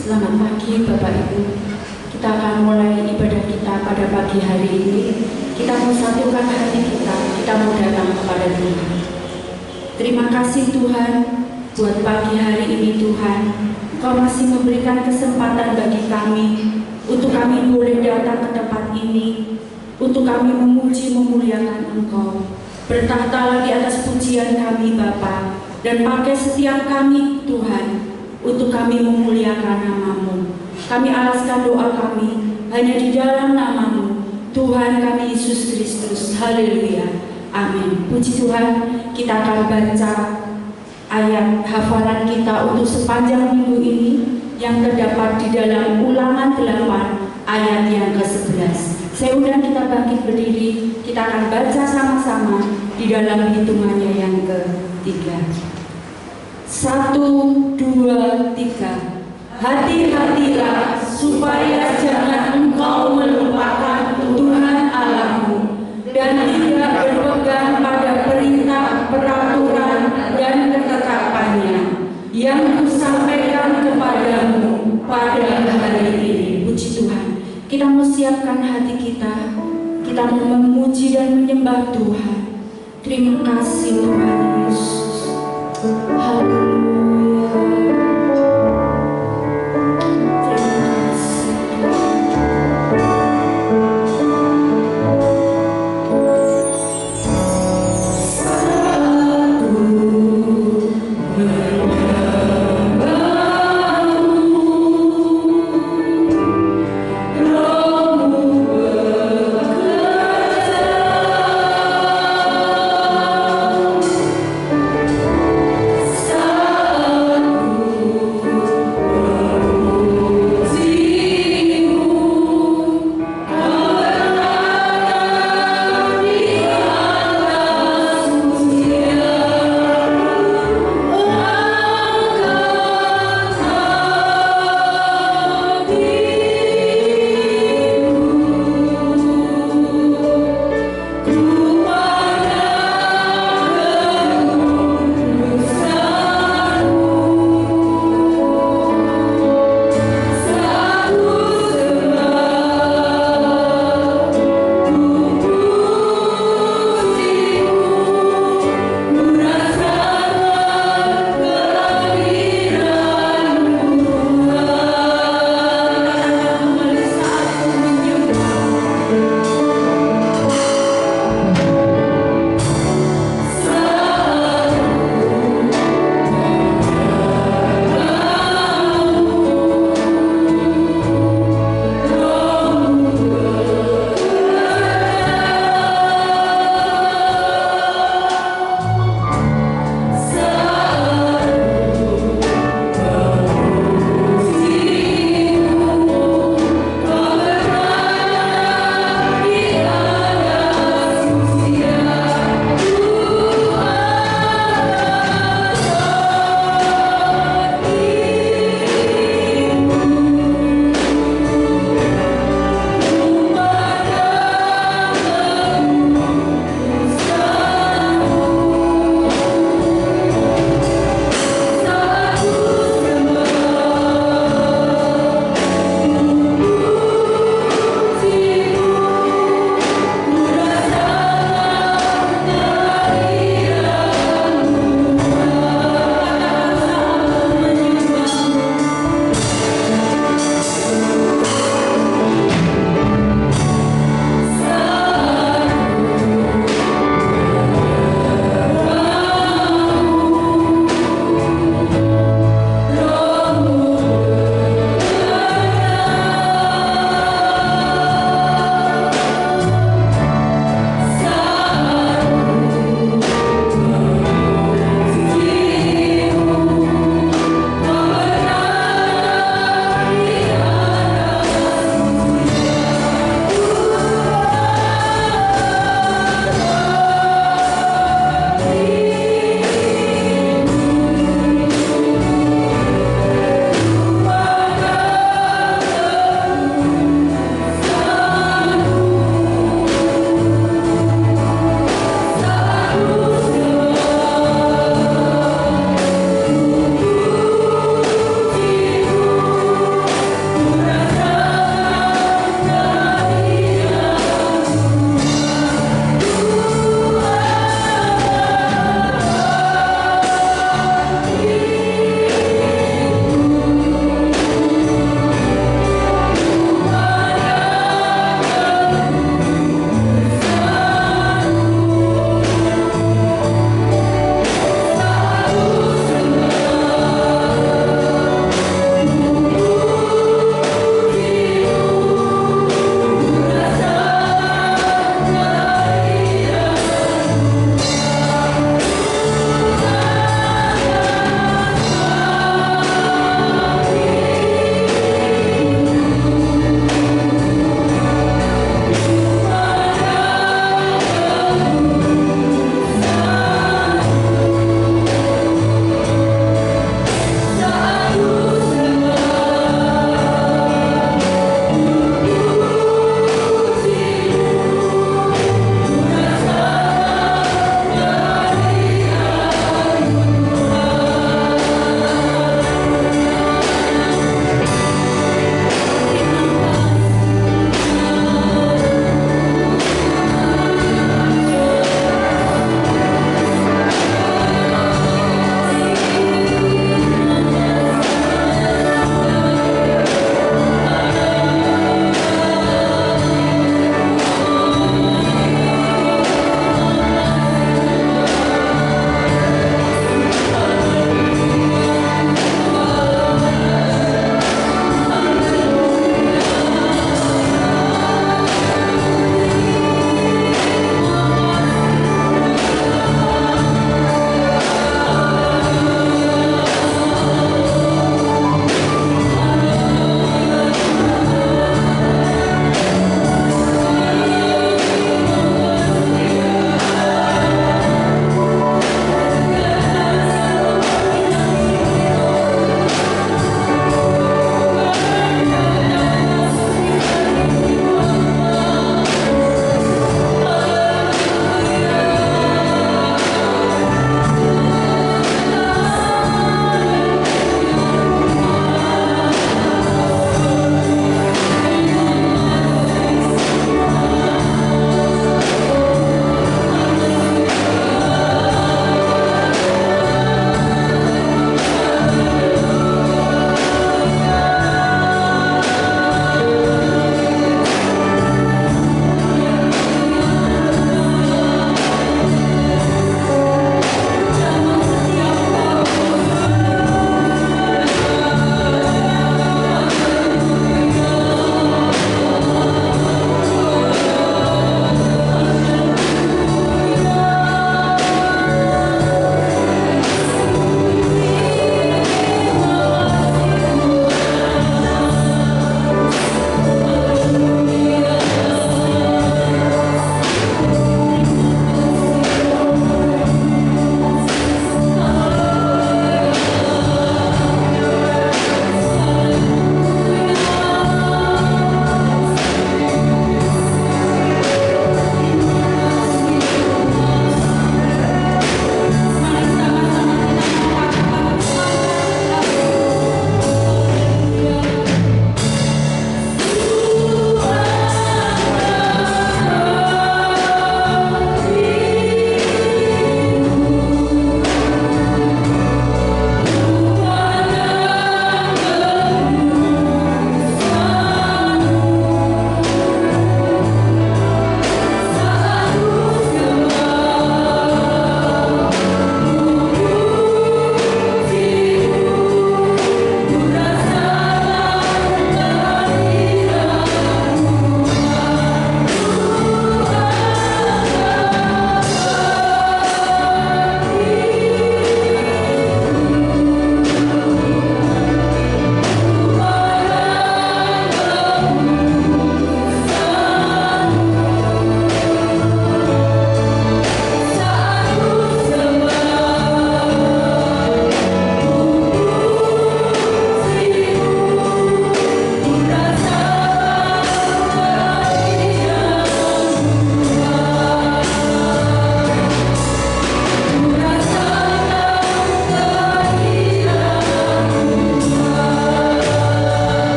Selamat pagi Bapak Ibu. Kita akan mulai ibadah kita pada pagi hari ini. Kita mau satukan hati kita mau datang kepada Tuhan. Terima kasih Tuhan buat pagi hari ini Tuhan. Kau masih memberikan kesempatan bagi kami untuk kami boleh datang ke tempat ini, untuk kami memuji memuliakan Engkau. Bertahta lagi atas pujian kami Bapa, dan pakai setiap kami Tuhan untuk kami memuliakan nama-Mu. Kami alaskan doa kami hanya di dalam nama-Mu, Tuhan kami Yesus Kristus. Haleluya. Amin. Puji Tuhan, kita akan baca ayat hafalan kita untuk sepanjang minggu ini yang terdapat di dalam Ulangan 8 ayat yang ke-11. Saya undang kita bangkit berdiri, kita akan baca sama-sama di dalam hitungannya yang ke-3. 1, 2, 3. Hati-hatilah supaya jangan engkau melupakan Tuhan Allahmu dan tidak berpegang pada perintah, peraturan, dan ketetapannya yang kusampaikan kepadamu pada hari ini. Puji Tuhan. Kita mau siapkan hati kita mau memuji dan menyembah Tuhan. Terima kasih Tuhan Yesus. Haleluya. Stop.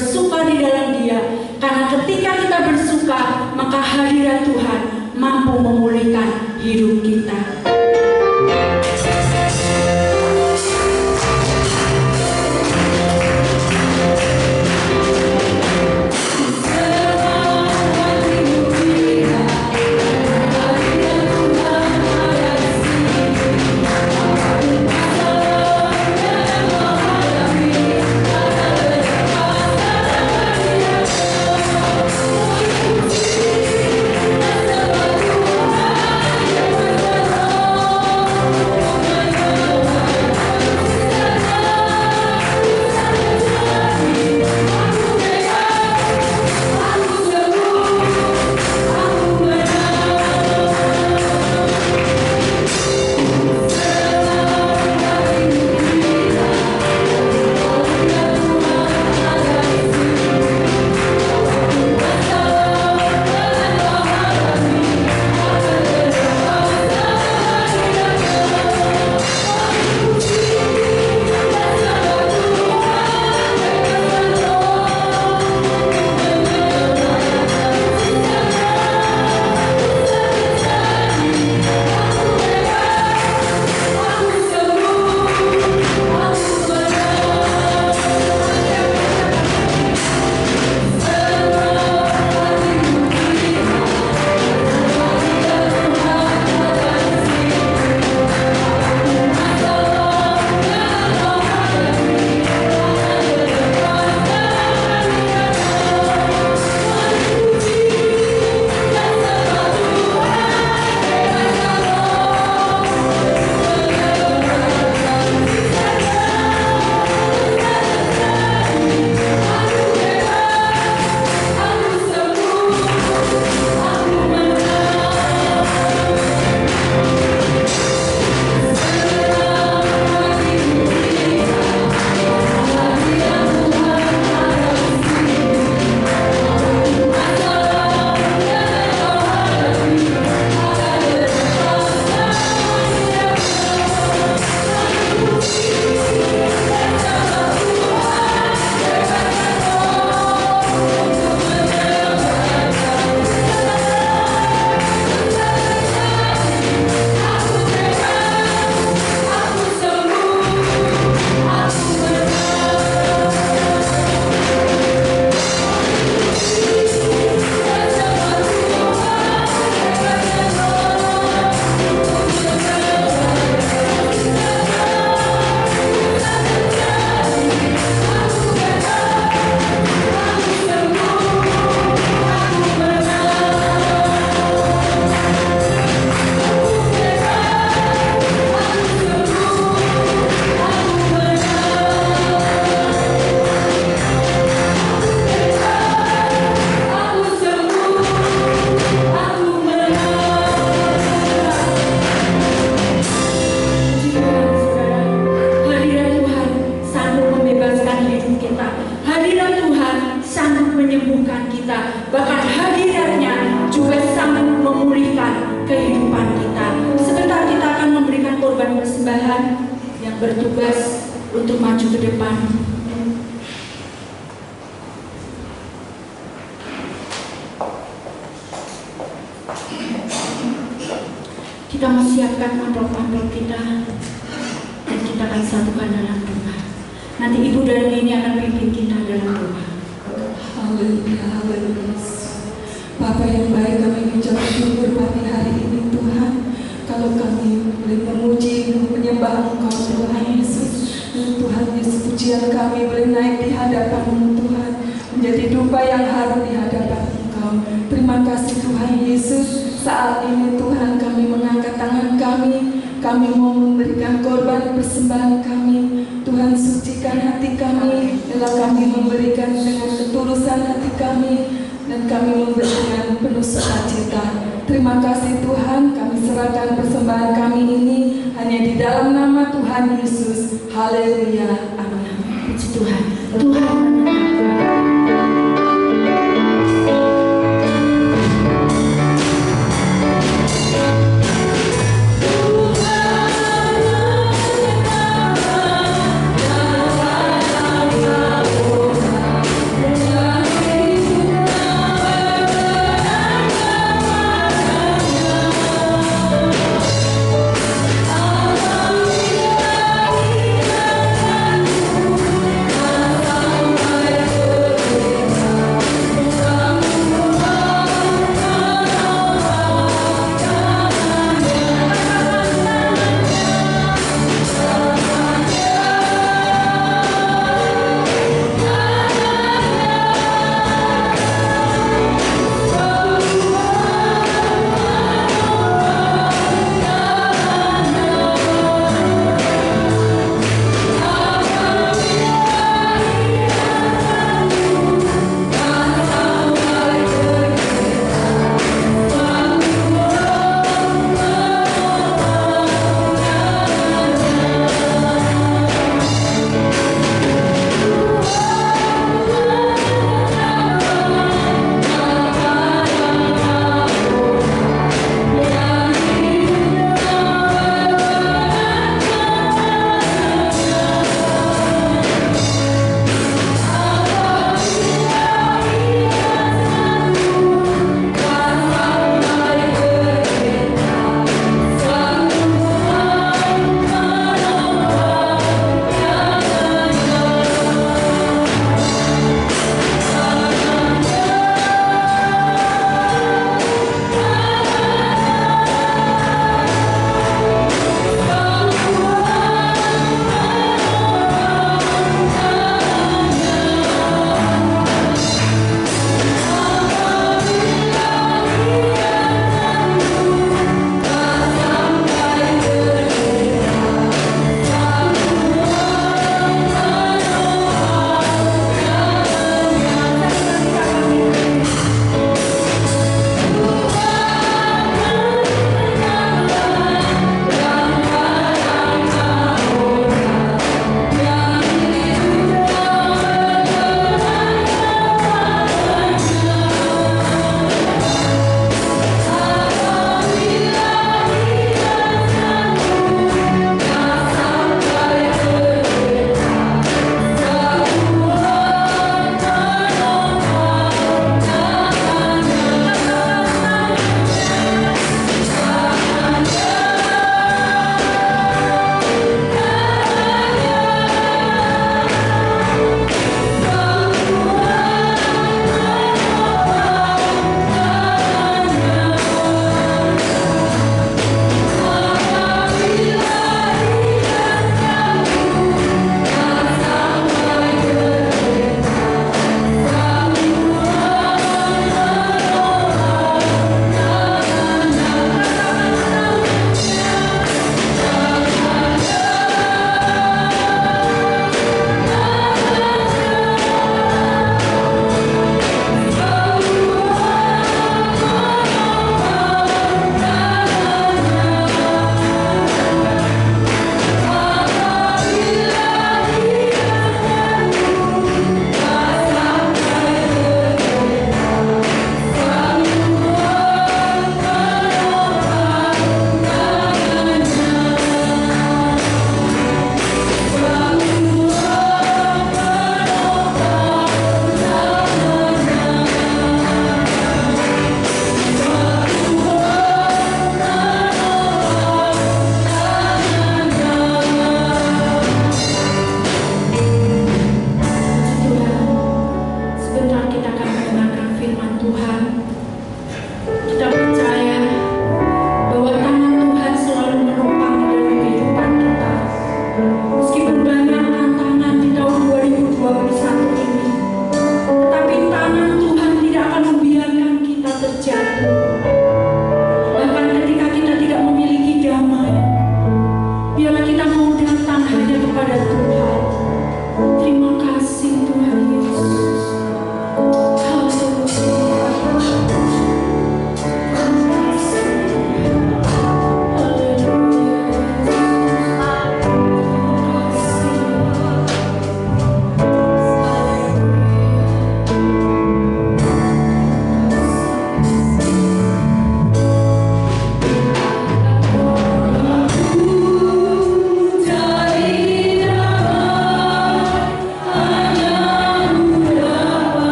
bersuka di dalam Dia. Karena ketika kita bersuka, maka hadirat Tuhan mampu memulihkan hidup kita. Bertugas untuk maju ke depan. Kita menyiapkan amplop-amplop kita dan kita akan satukan dalam doa. Nanti Ibu dan Nini akan pimpin kita dalam doa. Haleluya, haleluya. Bapa yang baik, kami mengucap syukur pagi hari ini Tuhan. Kalau kami boleh memuji, menyembah Engkau Tuhan Yesus. Tuhan Yesus, pujian kami boleh naik di hadapan-Mu Tuhan, menjadi dupa yang harum di hadapan Engkau. Terima kasih Tuhan Yesus. Saat ini Tuhan kami mengangkat tangan kami mau memberikan korban persembahan kami. Tuhan sucikan hati kami, bila kami memberikan dengan ketulusan hati kami, dan kami memberikan penuh sukacita. Terima kasih Tuhan, kami serahkan persembahan kami ini hanya di dalam nama Tuhan Yesus. Haleluya, amin. Puji Tuhan. Tuhan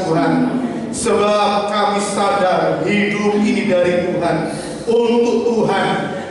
Tuhan, sebab kami sadar hidup ini dari Tuhan, untuk Tuhan,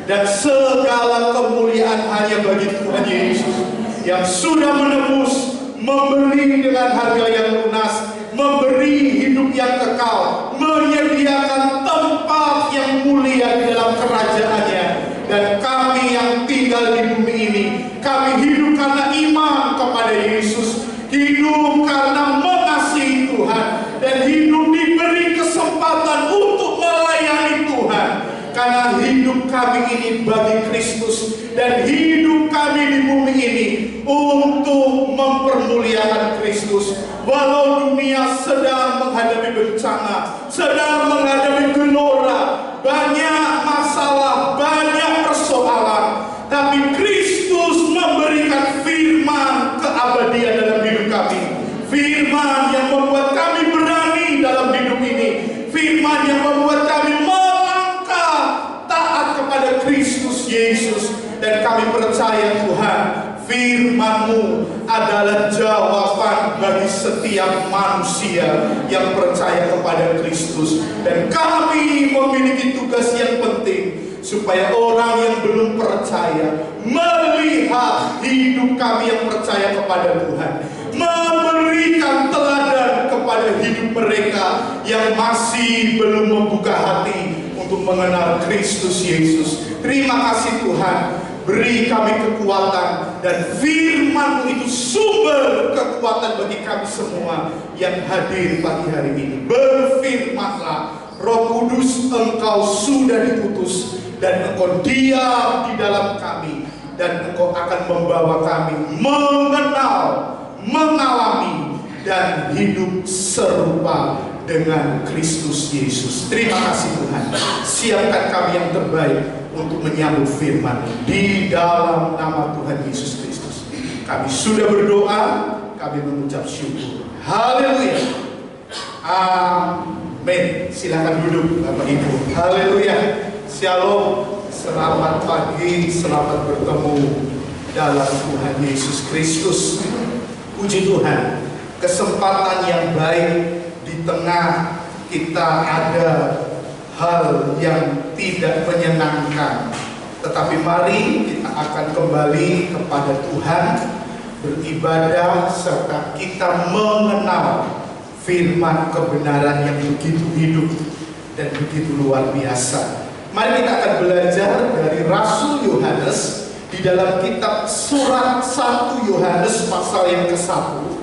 dan segala kemuliaan hanya bagi Tuhan Yesus yang sudah menebus, membeli dengan harga yang lunas, memberi hidup yang kekal, menyediakan tempat yang mulia di dalam kerajaan-Nya. Dan kami yang tinggal di bumi ini, kami hidup karena iman kepada Yesus, hidup karena mengasihi Tuhan, dan hidup diberi kesempatan untuk melayani Tuhan. Karena hidup kami ini bagi Kristus, dan hidup kami di bumi ini untuk mempermuliakan Kristus. Walau dunia sedang menghadapi bencana, sedang menghadapi gelora, banyak masalah, banyak persoalan, tapi Kristus memberikan firman keabadian dalam hidup kami. Firman yang membuat kami berani dalam hidup ini. Firman yang membuat kami melangkah taat kepada Kristus Yesus. Dan kami percaya Tuhan, firman-Mu adalah jawaban bagi setiap manusia yang percaya kepada Kristus. Dan kami memiliki tugas yang penting, supaya orang yang belum percaya melihat hidup kami yang percaya kepada Tuhan, memberikan teladan kepada hidup mereka yang masih belum membuka hati untuk mengenal Kristus Yesus. Terima kasih Tuhan, beri kami kekuatan, dan firman-Mu itu sumber kekuatan bagi kami semua yang hadir pagi hari ini. Berfirmanlah, Roh Kudus, Engkau sudah diutus, dan Engkau diam di dalam kami, dan Engkau akan membawa kami mengenal, mengalami, dan hidup serupa dengan Kristus Yesus. Terima kasih Tuhan, siapkan kami yang terbaik untuk menyambut firman di dalam nama Tuhan Yesus Kristus. Kami sudah berdoa, kami mengucap syukur. Haleluya. Amin. Silakan duduk Bapak Ibu. Haleluya. Shalom. Selamat pagi, selamat bertemu dalam Tuhan Yesus Kristus. Puji Tuhan, kesempatan yang baik di tengah kita ada hal yang tidak menyenangkan, tetapi mari kita akan kembali kepada Tuhan, beribadah, serta kita mengenal firman kebenaran yang begitu hidup dan begitu luar biasa. Mari kita akan belajar dari Rasul Yohanes di dalam kitab surat 1 Yohanes pasal yang ke-1.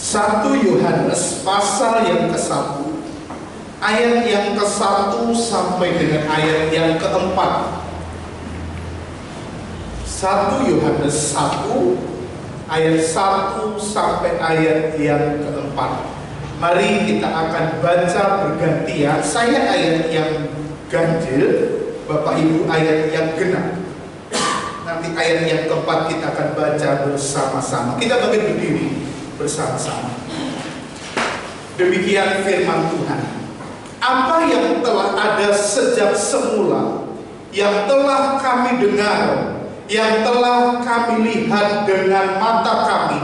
1 Yohanes pasal yang ke-1, ayat yang ke-1 sampai dengan ayat yang ke-4. 1 Yohanes 1 ayat 1 sampai ayat yang ke-4. Mari kita akan baca bergantian. Saya ayat yang ganjil, Bapak Ibu ayat yang genap. Nanti ayat yang ke-4 kita akan baca bersama-sama. Kita bangkit berdiri bersama-sama. Demikian firman Tuhan. Apa yang telah ada sejak semula, yang telah kami dengar, yang telah kami lihat dengan mata kami,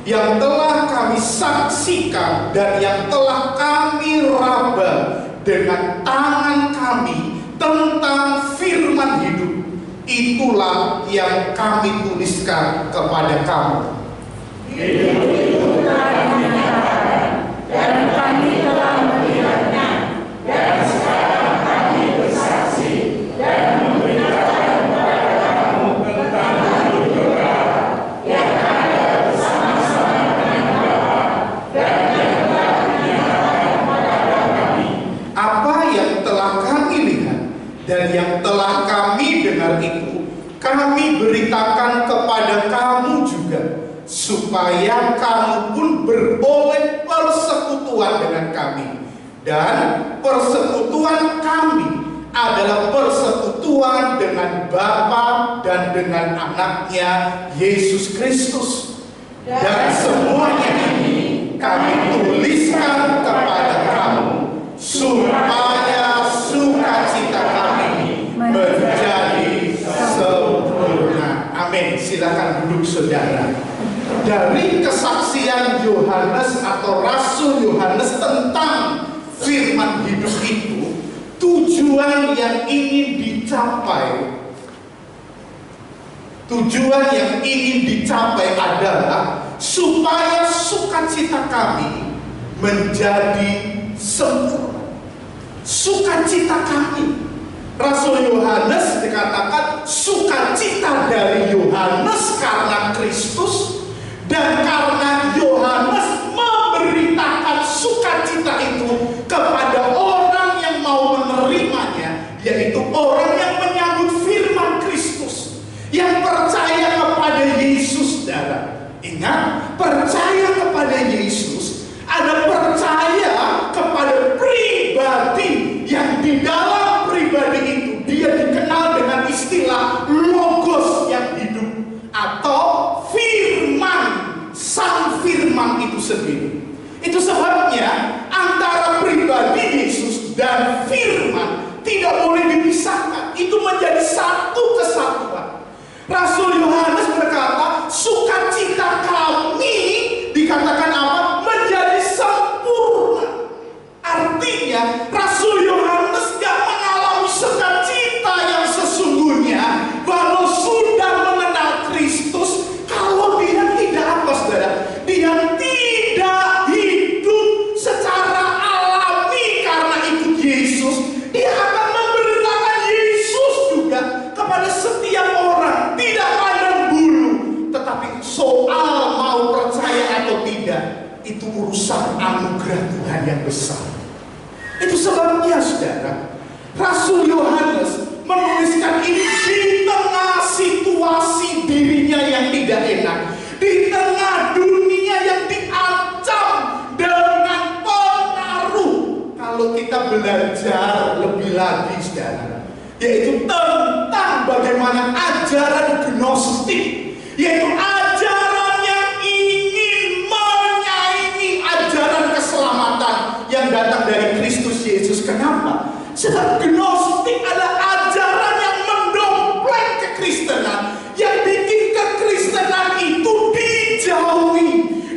yang telah kami saksikan, dan yang telah kami raba dengan tangan kami tentang firman hidup, itulah yang kami tuliskan kepada kamu. Dan kami telah melihatnya, dan sekarang kami bersaksi dan memberitakan kepada kamu tentang hidup kekal yang ada bersama-sama dengan Bapa, dan yang telah dinyatakan kepada kami. Apa yang telah kami lihat dan yang telah kami dengar itu, kami beritakan kepada kamu juga, supaya kamu pun beroleh persekutuan dengan kami. Dan persekutuan kami adalah persekutuan dengan Bapa dan dengan anaknya Yesus Kristus. Dan semuanya ini kami tuliskan kepada kamu, supaya sukacita kami menjadi sempurna. Amin. Silakan duduk saudara. dari kesaksian Yohanes atau Rasul Yohanes tentang firman hidup itu, tujuan yang ingin dicapai adalah supaya sukacita kami menjadi sempurna. Sukacita kami, Rasul Yohanes dikatakan sukacita dari Yohanes karena Kristus, dan karena Yohanes memberitakan sukacita itu kepada orang yang mau menerimanya, yaitu orang yang menyambut firman Kristus, yang percaya kepada Yesus. Saudara, ingat, percaya kepada Yesus ada percaya kepada pribadi yang di dalam pribadi itu dia dikenal dengan istilah logos yang hidup atau firman, sang firman itu sendiri. Itu sebabnya antara pribadi Yesus dan firman tidak boleh dipisahkan. Itu menjadi satu kesatuan. Rasul Yohanes berkata, sukacita kami dikatakan apa? Menjadi sempurna. Artinya Rasul Yohanes gak mengalami sukacita yang sesungguhnya walau sudah mengenal Kristus, kalau dia tidak apa, saudara? Dia tidak hidup secara alami karena ikut Yesus. Dia akan memberitakan Yesus juga kepada setiap orang, tidak pandang bulu. Tetapi soal mau percaya atau tidak, itu urusan anugerah Tuhan yang besar. Itu sebabnya, saudara, Rasul Yohanes menuliskan ini di tengah situasi dirinya yang tidak enak, di tengah dunia yang diancam dengan pengaruh. Kalau kita belajar lebih lagi, saudara, yaitu tentang bagaimana ajaran gnostik, yaitu ajaran yang ingin menyaingi ajaran keselamatan yang datang dari Kristus Yesus. Kenapa? Sebab gnostik adalah ajaran yang mendompleng kekristenan, yang bikin kekristenan itu dijauhi,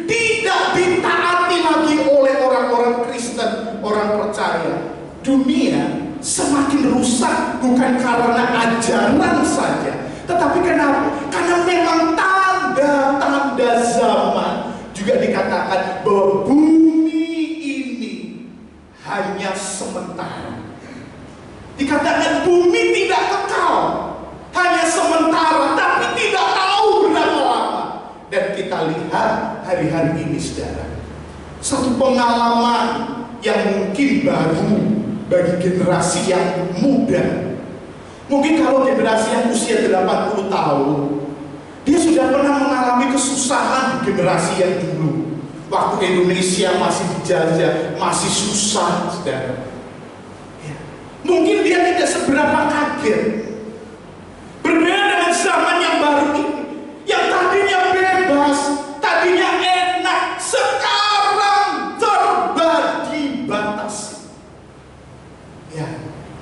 tidak ditaati lagi oleh orang-orang Kristen, orang percaya. Dunia semakin rusak bukan karena ajaran saja, tetapi kenapa? Karena memang tanda-tanda zaman. Juga dikatakan bahwa bumi ini hanya sementara. Dikatakan bumi tidak kekal, hanya sementara, tapi tidak tahu berapa lama. Dan kita lihat hari-hari ini, saudara, satu pengalaman yang mungkin baru bagi generasi yang muda. Mungkin kalau generasi yang usia 80 tahun, dia sudah pernah mengalami kesusahan di generasi yang dulu. Waktu Indonesia masih dijajah, masih susah, saudara. Mungkin dia tidak seberapa kaget. Berbeda dengan zaman yang baru ini, yang tadinya bebas, tadinya enak, sekarang serba dibatasi. Ya,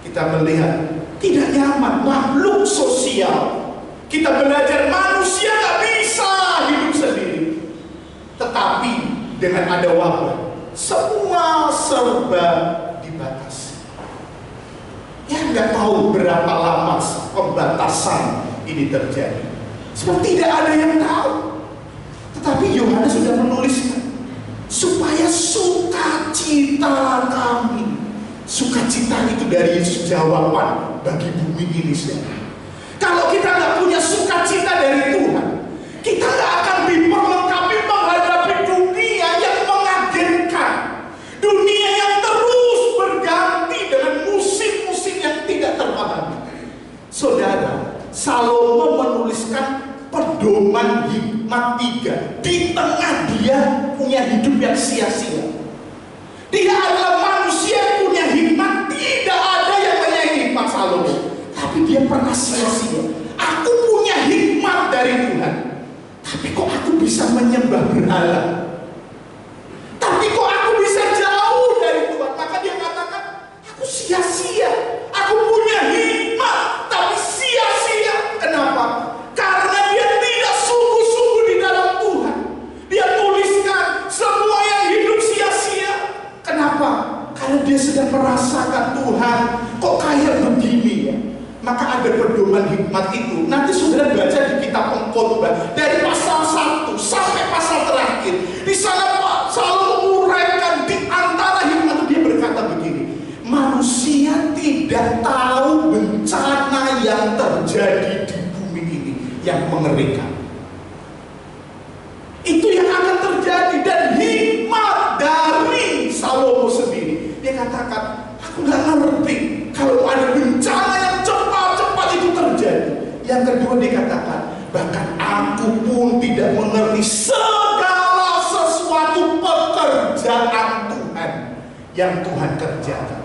kita melihat tidak nyaman, makhluk sosial. Kita belajar manusia gak bisa hidup sendiri. Tetapi dengan ada wabah, semua serba dibatasi. Ya, nggak tahu berapa lama pembatasan ini terjadi. Sebab tidak ada yang tahu. Tetapi Yohanes sudah menuliskan supaya sukacita kami. Sukacita itu dari Yesus jawaban bagi bumi ini, saudara. Kalau kita nggak punya sukacita dari Tuhan, kita nggak akan diperlengkapi menghadapi dunia yang mengagetkan, dunia yang terus berganti dengan musim-musim yang tidak terpahami. Saudara, Salomo menuliskan pedoman hikmat 3 di tengah dia punya hidup yang sia-sia. Dia adalah manusia yang punya hikmat, tidak ada yang menyaingi hikmat Salomo. Tapi dia pernah sia-sia. Aku punya hikmat dari Tuhan, tapi kok aku bisa menyembah berhala? Tapi kok aku bisa jauh dari Tuhan? Maka dia katakan, aku sia-sia. Aku punya hikmat, tapi sia-sia. Kenapa? Karena dia tidak sungguh-sungguh di dalam Tuhan. hikmat itu, nanti saudara baca di kitab Pengkhotbah dari pasal 1 sampai pasal terakhir. Di sana Pak selalu menguraikan di antara hikmat itu, dia berkata begini, manusia tidak tahu bencana yang terjadi di bumi ini yang mengerikan. Itu yang akan terjadi, dan hikmat dari Salomo sendiri, dia katakan, aku nggak ngerti kalau ada bencana yang cepat-cepat itu terjadi. Yang kedua dia katakan, bahkan aku pun tidak mengerti segala sesuatu pekerjaan Tuhan yang Tuhan kerjakan.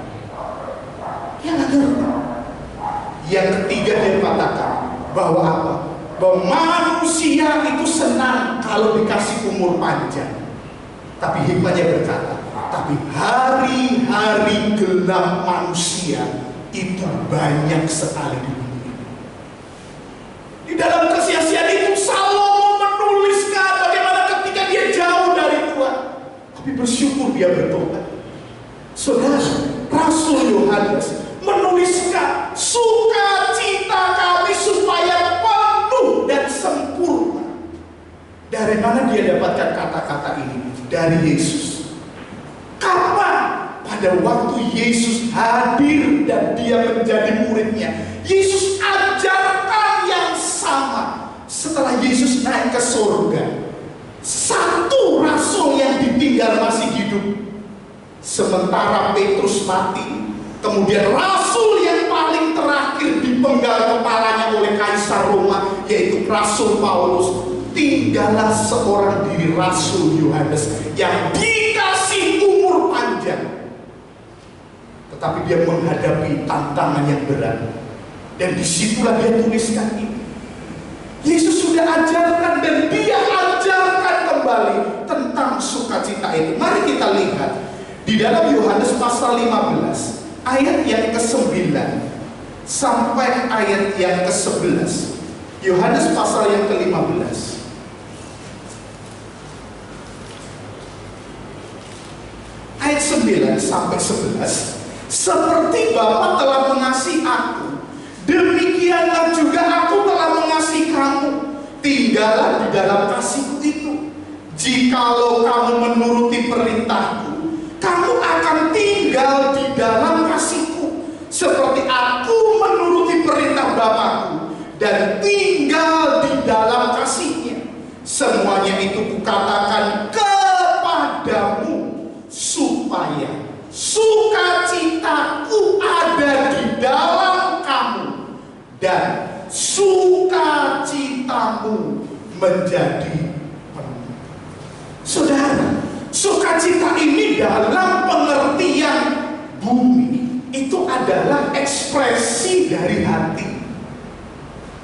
Dia nggak ngerti. Yang ketiga dia katakan bahwa apa? Bahwa manusia itu senang kalau dikasih umur panjang. Tapi hikmatnya berkata, tapi hari-hari gelap manusia itu banyak sekali di bumi. Di dalam kesia-siaan itu Salomo menuliskan bagaimana ketika dia jauh dari Tuhan, tapi bersyukur dia bertobat. Saudara, Rasul Yohanes menuliskan sukacita kami supaya penuh dan sempurna. Dari mana dia dapatkan kata-kata ini? Dari Yesus. Kapan? Pada waktu Yesus hadir dan dia menjadi muridnya. Yesus ajarkan yang sama. Setelah Yesus naik ke surga, satu rasul yang ditinggal masih hidup. Sementara Petrus mati, kemudian rasul yang paling terakhir dipenggal kepalanya oleh Kaisar Roma, yaitu Rasul Paulus. Tinggallah seorang diri, Rasul Yohanes, yang dikasih umur panjang, tetapi dia menghadapi tantangan yang berat. Dan disitulah dia tuliskan ini. Yesus sudah ajarkan dan dia ajarkan kembali tentang sukacita itu. Mari kita lihat di dalam Yohanes pasal 15 ayat yang ke-9 sampai ayat yang ke-11. Yohanes pasal yang ke-15 ayat 9 sampai 11. Seperti Bapa telah mengasihi aku, demikianlah juga aku telah mengasihi kamu. Tinggallah di dalam kasihku itu. Jikalau kamu menuruti perintahku, kamu akan tinggal di dalam kasihku, seperti aku menuruti perintah Bapakku dan tinggal di dalam kasihnya. Semuanya itu kukatakan kepadamu, supaya sukacitaku ada di dalam kamu dan sukacitamu menjadi penuh. Saudara, sukacita ini dalam pengertian bumi itu adalah ekspresi dari hati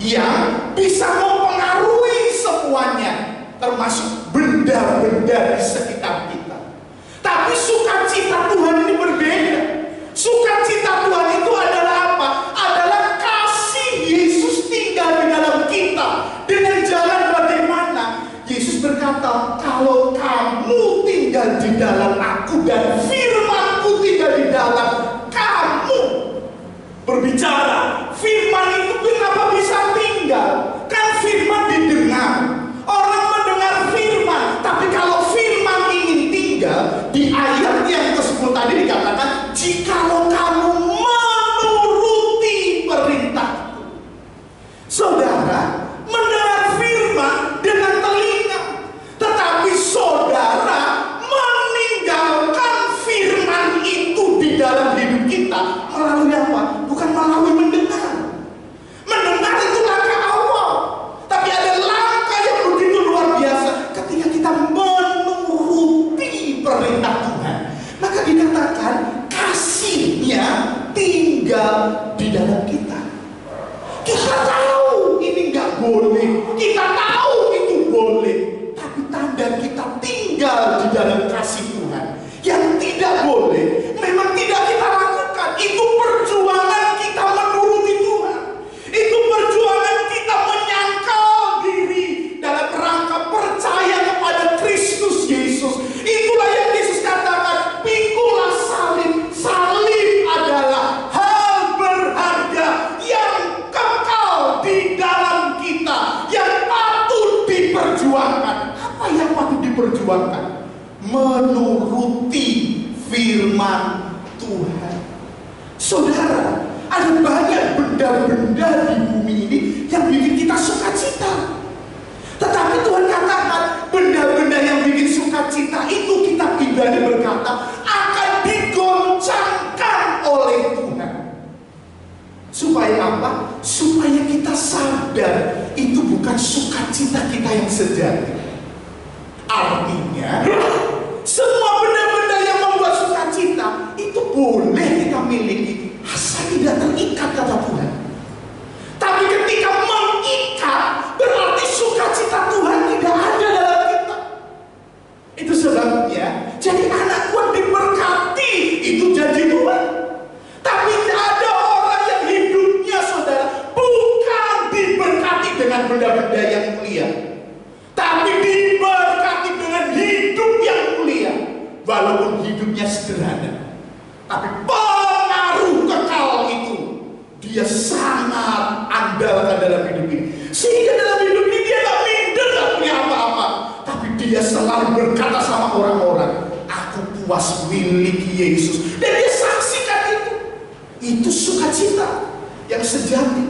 yang bisa mempengaruhi semuanya, termasuk benda-benda di sekitar kita. Tapi sukacita Tuhan ini berbeda. Sukacita Tuhan itu adalah apa? Adalah kasih Yesus tinggal di dalam kita. Dengan jalan bagaimana? Yesus berkata, kalau kamu tinggal di dalam aku dan firman-Ku tinggal di dalam kamu. Berbicara, firman itu kenapa bisa tinggal? Kan firman didengar. Orang mendengar firman, tapi kalau firman ingin tinggal, di ayat yang ke-10 tadi dikatakan, jikalau kamu menuruti perintahku. Saudara mendengar firman dengan telinga, tetapi saudara meninggalkan firman itu di dalam hidup kita melalui apa? Bukan melalui mendengar. Mendengar itu langkah awal, tapi ada langkah yang begitu luar biasa ketika kita menuruti perintah Tuhan. Maka dikatakan kasihnya tinggal di dalam kita. Kita tahu ini nggak boleh, kita tahu itu boleh, tapi tanda kita tinggal di dalam kasih Tuhan. Yang tidak boleh memang tidak kita lakukan. Itu perjuangan kita menuruti Tuhan. Itu perjuangan kita menyangkal diri dalam rangka percaya kepada Kristus Yesus. Itulah yang Yesus katakan, pikulah salib. Salib adalah hal berharga yang kekal perjuangkan menuruti firman Tuhan. Saudara, ada banyak benda-benda di bumi ini yang bikin kita sukacita. Tetapi Tuhan katakan benda-benda yang bikin sukacita itu, kita pribadi berkata, akan digoncangkan oleh Tuhan. Supaya apa? Supaya kita sadar itu bukan sukacita kita yang sejati. Artinya, semua benda-benda yang membuat sukacita itu boleh kita miliki, asal tidak terikat, kata Tuhan. Tapi ketika mengikat, berarti sukacita Tuhan tidak ada dalam kita. Itu sebabnya, jadi anak Tuhan diberkati, itu janji Tuhan. Tapi ada orang yang hidupnya, saudara, bukan diberkati dengan benda-benda yang mulia, tapi diberkati dengan hidup yang mulia. Walaupun hidupnya sederhana, tapi pengaruh kekal itu dia sangat andalkan dalam hidup ini. Sehingga dalam hidup ini dia gak minder, gak punya apa-apa, tapi dia selalu berkata sama orang-orang, aku puas milik Yesus. Dan dia saksikan itu. Itu sukacita yang sejati.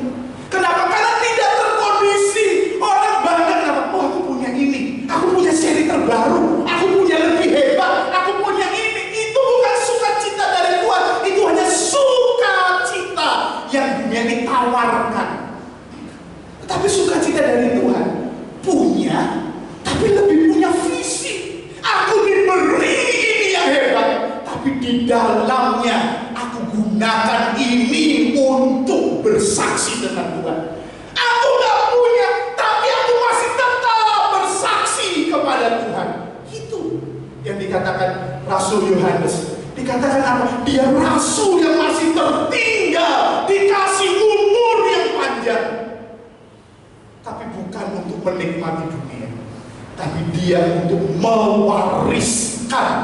Kenapa? Karena tidak terkondisi. Orang bangga kenapa? Oh, aku punya ini, aku punya seri terbaru, aku punya lebih hebat, aku punya ini. Itu bukan sukacita dari Tuhan. Itu hanya sukacita yang dunia ini tawarkan. Tapi sukacita dari Tuhan punya, tapi lebih punya visi. Aku diberi ini yang hebat, tapi di dalamnya aku gunakan ini untuk bersaksi dengan Tuhan. Aku gak punya, tapi aku masih tetap bersaksi kepada Tuhan. Itu yang dikatakan Rasul Yohanes. Dikatakan apa? Dia rasul yang masih tertinggal, dikasih umur yang panjang. Tapi bukan untuk menikmati dunia, tapi dia untuk mewariskan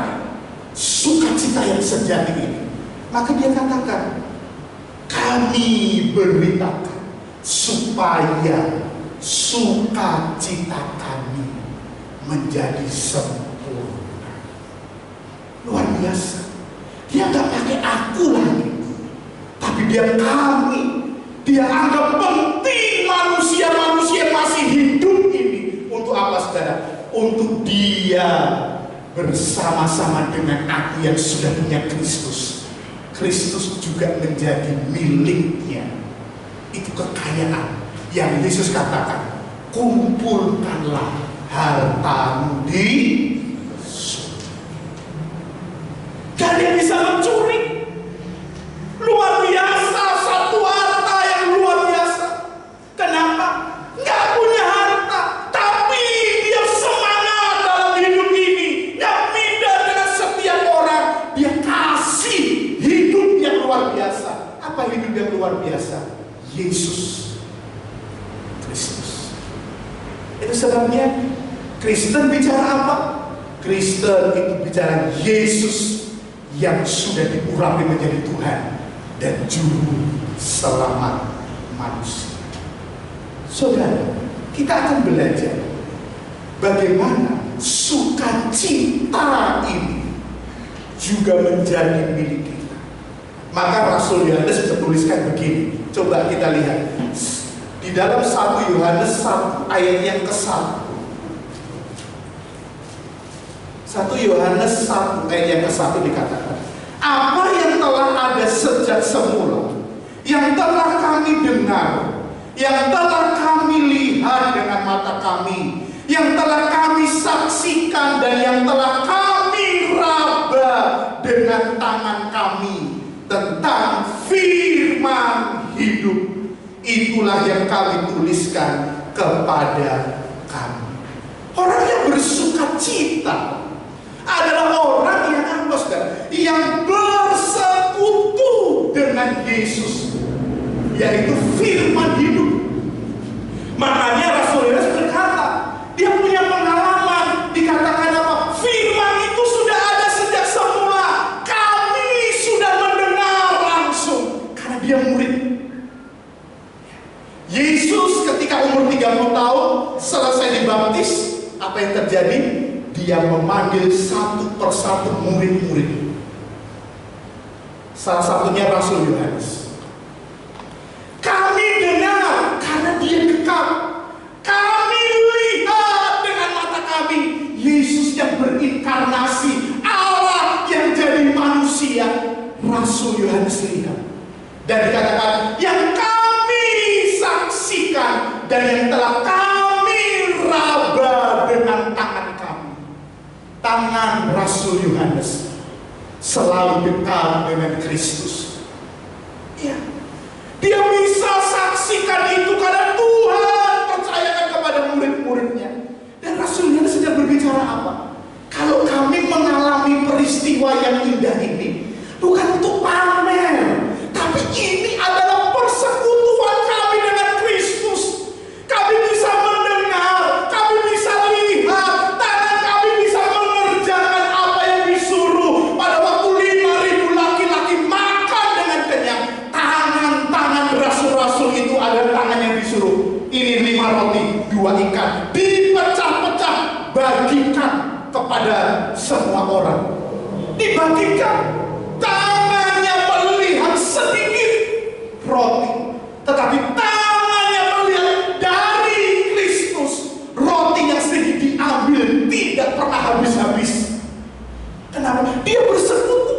sukacita yang sejati ini. Maka dia katakan, kami beritakan supaya sukacita kami menjadi sempurna. Luar biasa. Dia gak pakai aku lagi, tapi dia kami. Dia anggap penting manusia-manusia masih hidup ini. Untuk apa, saudara? Untuk dia bersama-sama dengan aku yang sudah punya Kristus. Kristus juga menjadi miliknya. Itu kekayaan yang Yesus katakan, kumpulkanlah hartamu di surga. Gak ada yang bisa mencuri. Luar biasa, satu harta yang luar biasa. Kenapa? Gak punya harta, tapi dia semangat dalam hidup ini. Gak minder dengan setiap orang. Dia kasih hidup yang luar biasa. Apa hidup yang luar biasa? Yesus Kristus. Itu sebabnya Kristen bicara apa? Kristen itu bicara Yesus yang sudah diurapi menjadi Tuhan dan juru selamat manusia. Saudara, kita akan belajar bagaimana sukacita ini juga menjadi milik kita. Maka Rasul Yohanes menuliskan begini. Coba kita lihat di dalam 1 Yohanes 1 ayat yang ke-1. 1 Yohanes 1 ayat yang ke-1 dikatakan, apa yang telah ada sejak semula, yang telah kami dengar, yang telah kami lihat dengan mata kami, yang telah kami saksikan, dan yang telah kami raba dengan tangan kami tentang firman hidup, itulah yang kami tuliskan kepada kami. Orang yang bersukacita adalah orang yang apa, saudara? Yang bersekutu dengan Yesus, yaitu firman hidup. Makanya Rasul Yohanes berkata, dia punya pengalaman. Dikatakan apa? Firman itu sudah ada sejak semula. Kami sudah mendengar langsung, karena dia murid. Yesus ketika umur 30 tahun selesai dibaptis, apa yang terjadi? dia memanggil satu persatu murid-murid. Salah satunya Rasul Yohanes. Kami dengar karena dia dekat. Kami lihat dengan mata kami Yesus yang berinkarnasi, Allah yang jadi manusia. Rasul Yohanes lihat dan dikatakan yang kami saksikan dan yang telah kami raba dengan tangan kami. Tangan Rasul Yohanes selalu dekat dengan Kristus. Ya, dia bisa saksikan itu karena Tuhan percayakan kepada murid-muridnya. Dan Rasul Yohanes sedang berbicara apa? Kalau kami mengalami peristiwa yang indah ini, bukan untuk pamer, tapi ini adalah persekutuan kami dengan Kristus. Kami bisa mendengar, kami bisa lihat, tangan kami bisa mengerjakan apa yang disuruh. Pada waktu 5.000 laki-laki makan dengan kenyang, tangan-tangan rasul-rasul itu ada tangan yang disuruh. Ini 5 roti, 2 ikan, dipecah-pecah, bagikan kepada semua orang. Dibagikan. Tangannya melihat sedikit roti, tetapi tangannya melihat dari Kristus. Roti yang sedikit diambil tidak pernah habis-habis. Kenapa? Dia bersekutu.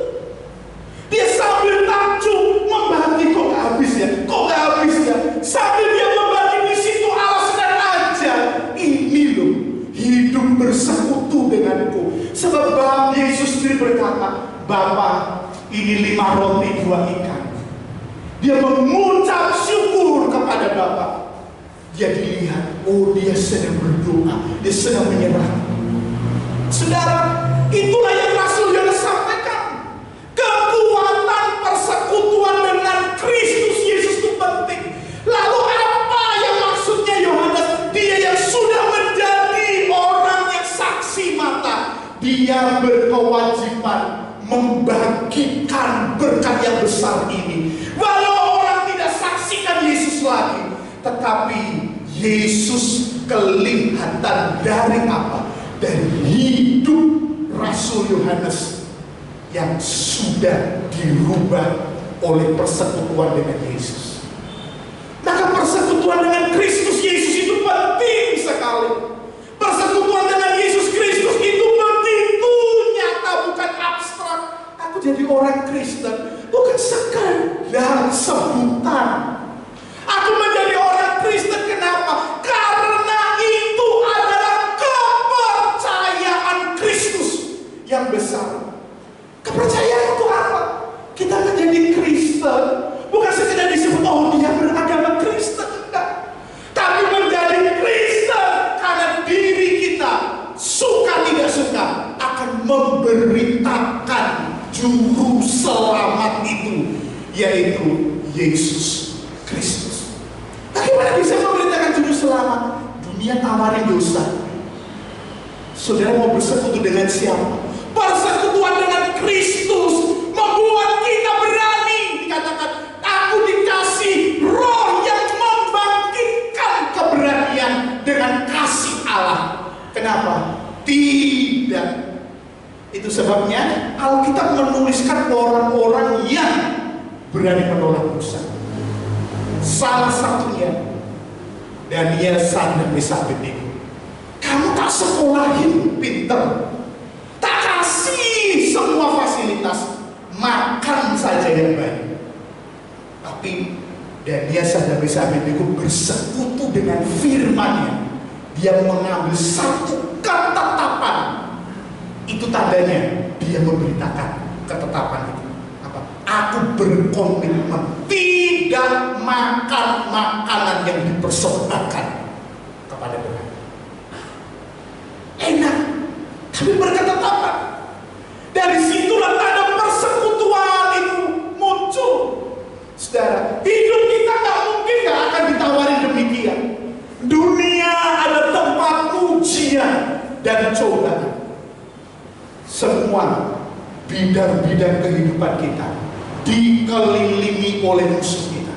Dia sambil takjub membagi, kok gak habis ya? Kok gak habis ya? Sambil dia membagi di situ Allah sedang ajar. Ini loh, hidup bersekutu denganku. Sebab Yesus sendiri berkata, Bapa, ini 5 roti 2 ikan. Dia mengucap syukur kepada Bapa. Dia dilihat, oh dia sedang berdoa, dia sedang menyerah. Saudara, itulah yang Rasul Yohanes sampaikan. Kekuatan persekutuan dengan Kristus Yesus itu penting. Lalu apa yang maksudnya Yohanes? Dia yang sudah menjadi orang yang saksi mata. Dia berkewajiban membagikan berkat yang besar ini. Walau orang tidak saksikan Yesus lagi, tetapi Yesus kelihatan dari apa? Dari hidup Rasul Yohanes yang sudah dirubah oleh persekutuan dengan Yesus. Maka persekutuan dengan Kristus Yesus itu penting sekali. Persekutuan dengan Yesus Kristus itu begitu nyata, bukan abstrak. Aku jadi orang Kristen bukan sekedar sebutan. Aku menjadi orang Kristen kenapa? Karena itu adalah kepercayaan Kristus yang besar. Kepercayaan itu apa? Kita menjadi Kristen bukan sekedar disebut, oh dia beragama Kristen, enggak. Tapi menjadi Kristen karena diri kita suka tidak suka akan memberitakan juru selamat itu, yaitu Yesus Kristus. Bagaimana bisa memberitakan juru selamat? Dunia tawarin dosa. Saudara mau bersekutu dengan siapa? Persekutuan dengan Kristus membuat kita berani. Dikatakan, aku dikasih roh yang membangkitkan keberanian dengan kasih Allah. Kenapa? Tidak. Itu sebabnya Alkitab menuliskan orang-orang yang berani menolak dosa. Salah satunya Daniel, Sadrak, Mesak, Abednego. Kamu tak sekolahin pinter, tak kasih semua fasilitas, makan saja yang baik. Tapi Daniel, Sadrak, Mesak, Abednego bersekutu dengan firman-Nya. Dia mengambil satu ketetapan. Itu tandanya dia memberitakan ketetapan itu. Apa? Aku berkomitmen tidak makan makanan yang dipersembahkan kepada berhala. Enak, tapi berketetapan. Dari situlah tanda persekutuan itu muncul. Saudara, hidup kita gak mungkin gak akan ditawari demikian. Dunia ada tempat ujian dan cobaan. Semua bidang-bidang kehidupan kita dikelilingi oleh musuh kita.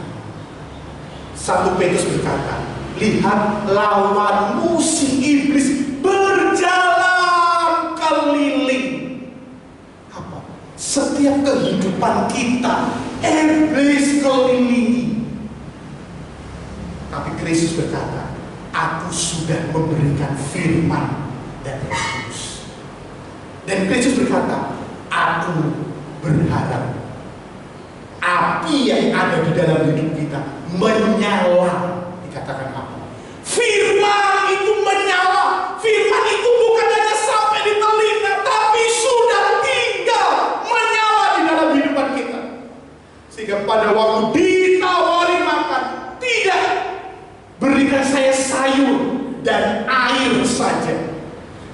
1 Petrus berkata, lihat lawanmu si iblis berjalan setiap kehidupan kita iblis kelilingi. Tapi Kristus berkata, aku sudah memberikan firman dan Roh Kudus. Dan Kristus berkata, aku berharap api yang ada di dalam hidup kita menyala. Dikatakan apa? Firman itu menyala. Firman itu bukan hanya sampai di telinga, tapi sudah tinggal menyala di dalam kehidupan kita. Sehingga pada waktu ditawari makan, tidak, berikan saya sayur dan air saja.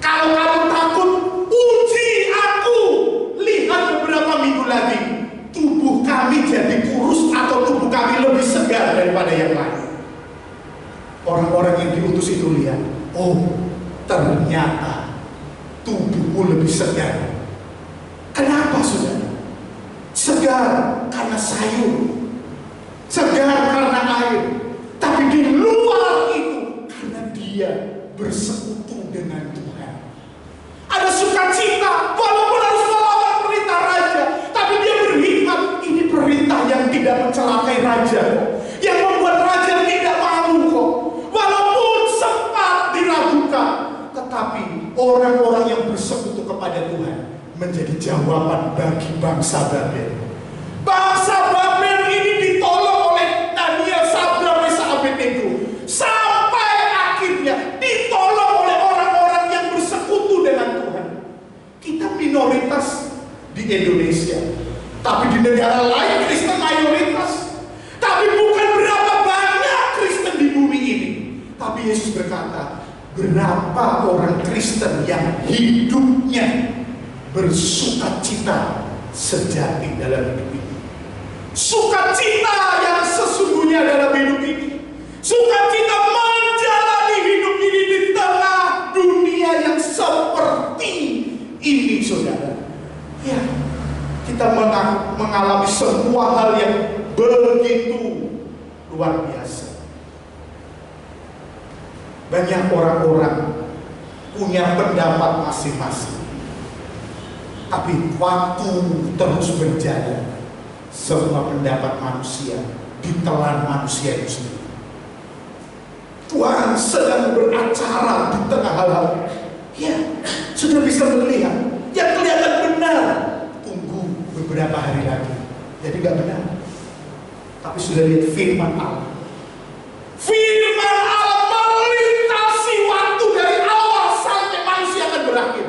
Kalau kamu takut, uji aku. Lihat beberapa minggu lagi, tubuh kami jadi kurus atau tubuh kami lebih segar daripada yang lain. Orang-orang yang diutus itu lihat, oh ternyata tubuhmu lebih segar. Kenapa saudara? Segar karena sayur, segar karena air. Tapi di luar itu, karena dia bersekutu dengan Tuhan. Ada sukacita, walaupun harus melawan perintah raja, tapi dia berhikmat. Ini perintah yang tidak mencelakai raja, yang membuat raja tidak malu kok. Walaupun sempat diragukan, tetapi orang-orang yang bersekutu kepada Tuhan menjadi jawaban bagi bangsa Babel. Bangsa Babel ini ditolong oleh Daniel, Sadrak, Mesak, Abednego, sampai akhirnya ditolong oleh orang-orang yang bersekutu dengan Tuhan. Kita minoritas di Indonesia, tapi di negara lain Kristen mayoritas. Tapi bukan berapa banyak Kristen di bumi ini. Tapi Yesus berkata, berapa orang Kristen yang hidupnya bersukacita sejati dalam hidup ini. Sukacita yang sesungguhnya dalam hidup ini. Sukacita menjalani hidup ini di tengah dunia yang seperti ini, saudara. Ya, kita mengalami semua hal yang begitu luar biasa. Banyak orang-orang punya pendapat masing-masing, tapi waktu terus berjalan, semua pendapat manusia ditelan manusia itu sendiri. Tuhan sedang beracara di tengah hal-hal. Ya, sudah bisa melihat yang kelihatan benar. Tunggu beberapa hari lagi, jadi gak benar. Tapi sudah lihat firman Allah. Firman Allah melintasi waktu dari awal sampai manusia akan berakhir.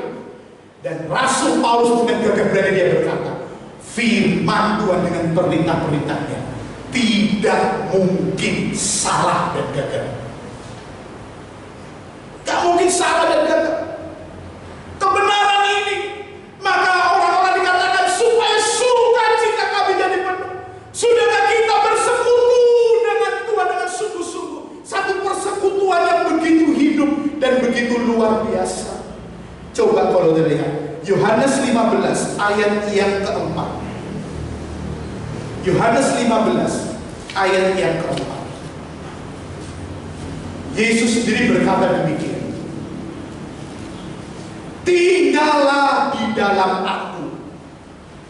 Dan Rasul Paulus dengan gagah berani dia berkata, firman Tuhan dengan perintah-perintahnya tidak mungkin salah dan gagal. Gak mungkin salah dan gagal. Kebenaran ini, maka orang-orang dikatakan supaya sukacita kami jadi penuh. Sudahkah kita bersekutu dengan Tuhan dengan sungguh-sungguh? Satu persekutuan yang begitu hidup dan begitu luar biasa. Coba kalau dilihat Yohanes 15 ayat yang keempat. Yohanes 15 ayat yang keempat. Yesus sendiri berkata demikian. Tinggallah di dalam aku,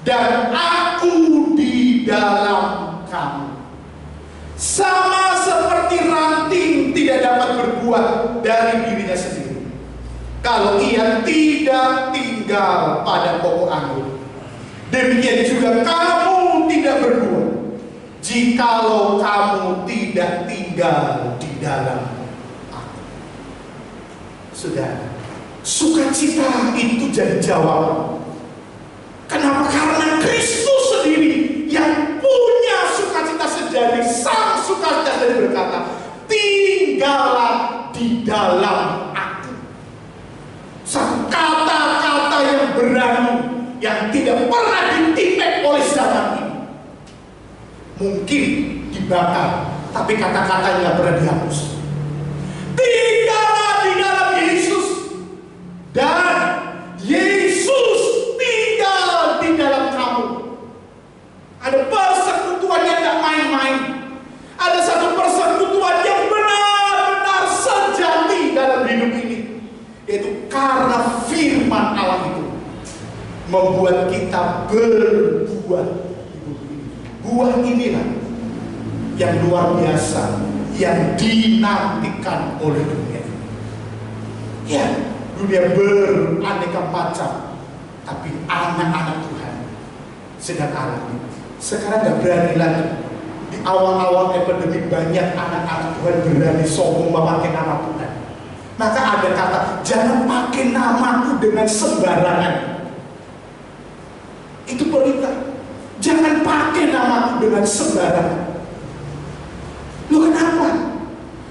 dan aku di dalam kamu. Sama seperti ranting tidak dapat berbuah dari dirinya sendiri, kalau ia tidak tinggal pada pokok anggur. Demikian juga kamu tidak berbuah, jikalau kamu tidak tinggal di dalam aku. Saudara, sukacita itu jadi jawaban. Kenapa? Karena Kristus sendiri yang punya sukacita sejati. Sang sukacita sendiri berkata, tinggallah di dalam aku. Sang kata-kata yang berani, yang tidak pernah ditipek oleh zaman ini. Mungkin dibakar, tapi kata-katanya tidak pernah dihapus. Tinggallah di dalam Yesus, dan Yesus tinggal di dalam kamu. Ada persekutuan yang tidak main-main. Ada satu persekutuan yang benar-benar sejati dalam hidup ini, yaitu karena firman Allah itu membuat kita berbuah di bumi ini. Buah inilah yang luar biasa, yang dinantikan oleh dunia. Ya, dunia beraneka macam, tapi anak-anak Tuhan sedang alami. Sekarang gak berani lagi. Di awal-awal epidemi banyak anak-anak Tuhan berani sombong memakai nama Tuhan. Maka ada kata, jangan pakai namaku dengan sembarangan. Itu perintah. Jangan pakai namaku dengan sembarangan. Loh kenapa?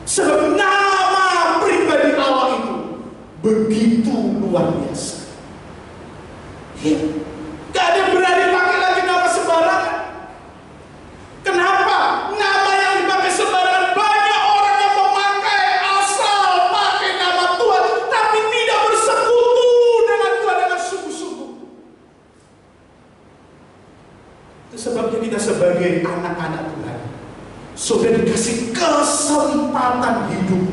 Sebab nama pribadi Allah itu begitu luar biasa. Gak ada yang berani pakai lagi nama sembarangan. Kenapa? Nama yang dipakai sembarangan, banyak orang yang memakai asal pakai nama Tuhan, tapi tidak bersekutu dengan Tuhan dengan sungguh-sungguh. Itu sebabnya kita sebagai anak-anak Tuhan sudah dikasih kesempatan hidup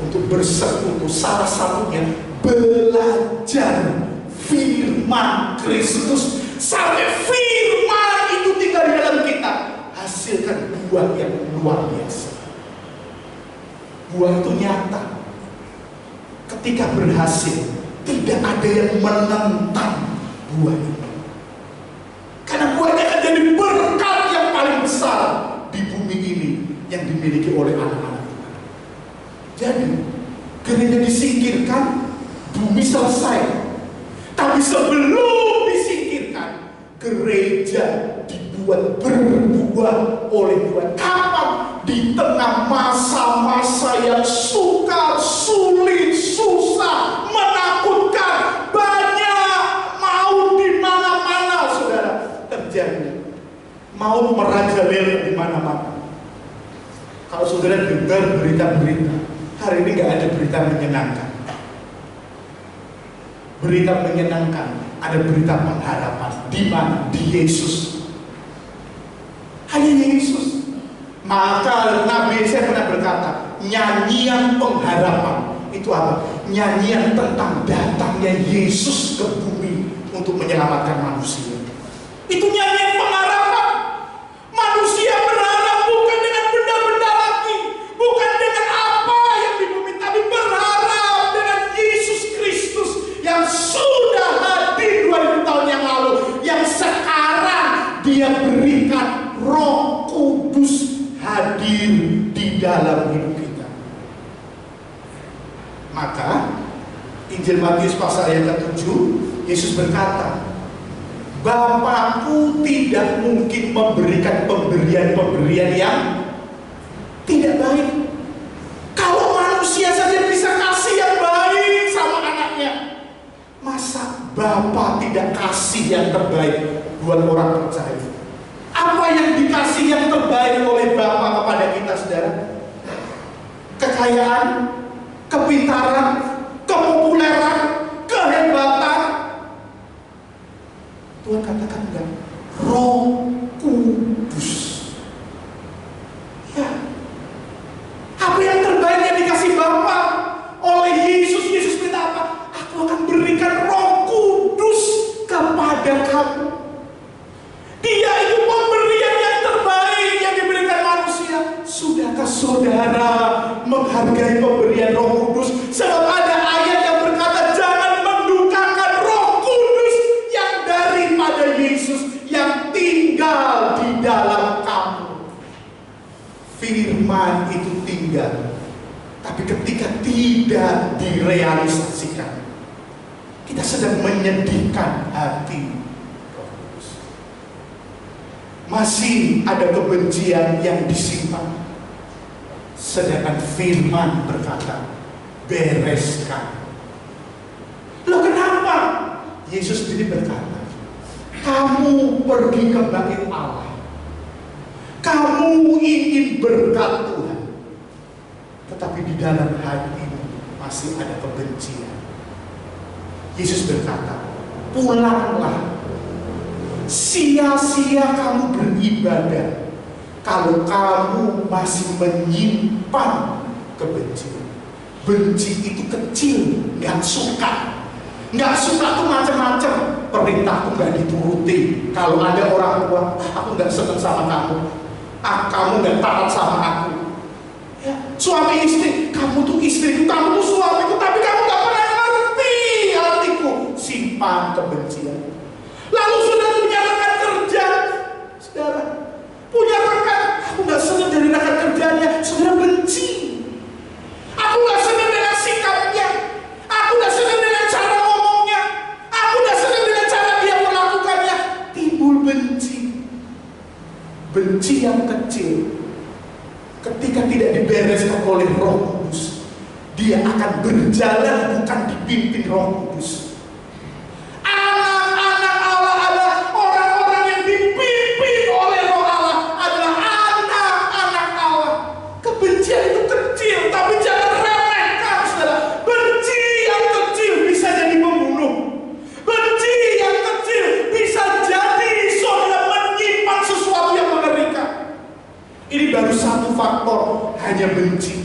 untuk bersekutu. Salah satunya belajar firman Kristus, sampai firman itu tinggal di dalam kita, hasilkan buah yang luar biasa. Buah itu nyata. Ketika berhasil, tidak ada yang menentang buah itu, karena buahnya akan jadi berkat yang paling besar di bumi ini yang dimiliki oleh anak-anak Tuhan. Jadi gereja disingkirkan, bumi selesai. Tapi sebelum disingkirkan, gereja dibuat berbuah oleh Tuhan. Kapan? Di tengah masa-masa yang sukar, sulit, susah, menakutkan, banyak maut di mana-mana, saudara, terjadi. Maut merajalela di mana-mana. Kalau saudara dengar berita-berita, hari ini nggak ada berita menyenangkan. Berita menyenangkan, ada berita pengharapan. Di mana? Di Yesus. Hanya Yesus. Maka Nabi saya pernah berkata, nyanyian pengharapan itu apa? Nyanyian tentang datangnya Yesus ke bumi untuk menyelamatkan manusia. Itu nyanyian pengharapan. Manusia berharap bukan dengan benda-benda lagi, bukan dengan apa yang di bumi, tapi berharap dengan Yesus Kristus yang sudah hadir 2000 tahun yang lalu, yang sekarang Dia berikan Roh Kudus hadir di dalam hidup kita. Maka Injil Matius pasal yang ke-7, Yesus berkata, Bapakku tidak mungkin memberikan pemberian-pemberian yang tidak baik. Kalau manusia saja bisa kasih yang baik sama anaknya, masa Bapa tidak kasih yang terbaik buat orang percaya? Apa yang dikasih yang terbaik oleh Bapa kepada kita, saudara? Kekayaan, kepintaran, kepopuleran, kehebatan. Tuhan katakan enggak. Roh Kudus. Ya. Apa yang terbaik yang dikasih Bapa oleh Yesus? Yesus minta apa? Aku akan berikan Roh Kudus kepada kamu. Dia itu pemberian yang terbaik yang diberikan manusia. Sudahkah saudara menghargai pemberian Roh Kudus? Sebab ada ayat yang berkata, jangan mendukakan Roh Kudus yang daripada Yesus yang tinggal di dalam kamu. Firman itu tinggal, tapi ketika tidak direalisasikan, kita sedang menyedihkan hati. Masih ada kebencian yang disimpan, sedangkan firman berkata, bereskan. Loh kenapa? Yesus sendiri berkata, kamu pergi ke bait Allah, kamu ingin berkat Tuhan, tetapi di dalam hatimu masih ada kebencian. Yesus berkata, pulanglah. Sia-sia kamu beribadah kalau kamu masih menyimpan kebencian. Benci itu kecil, nggak suka tuh macam-macam. perintahku nggak dituruti. Kalau ada orang tua, aku nggak seneng sama kamu, kamu nggak taat sama aku. Ya, suami istri, kamu tuh istriku, kamu tuh suamiku, tapi kamu nggak pernah ngerti artiku. Simpan kebencian. Lalu saudara punya rekan kerja, saudara punya rekan, aku nggak senang dari rekan kerjanya, saudara benci. Aku nggak senang dengan sikapnya, aku nggak senang dengan cara ngomongnya, aku nggak senang dengan cara dia melakukannya. Timbul benci, benci yang kecil. Ketika tidak dibereskan oleh Roh Kudus, dia akan berjalan bukan dipimpin Roh Kudus. Anak-anak Allah adalah orang-orang yang dipimpin oleh Roh Allah, adalah anak-anak Allah. Kebencian itu kecil, tapi jangan remehkan, saudara. Benci yang kecil bisa jadi membunuh. Benci yang kecil bisa jadi saudara menyimpan sesuatu yang mengerikan. Ini baru satu faktor, hanya benci.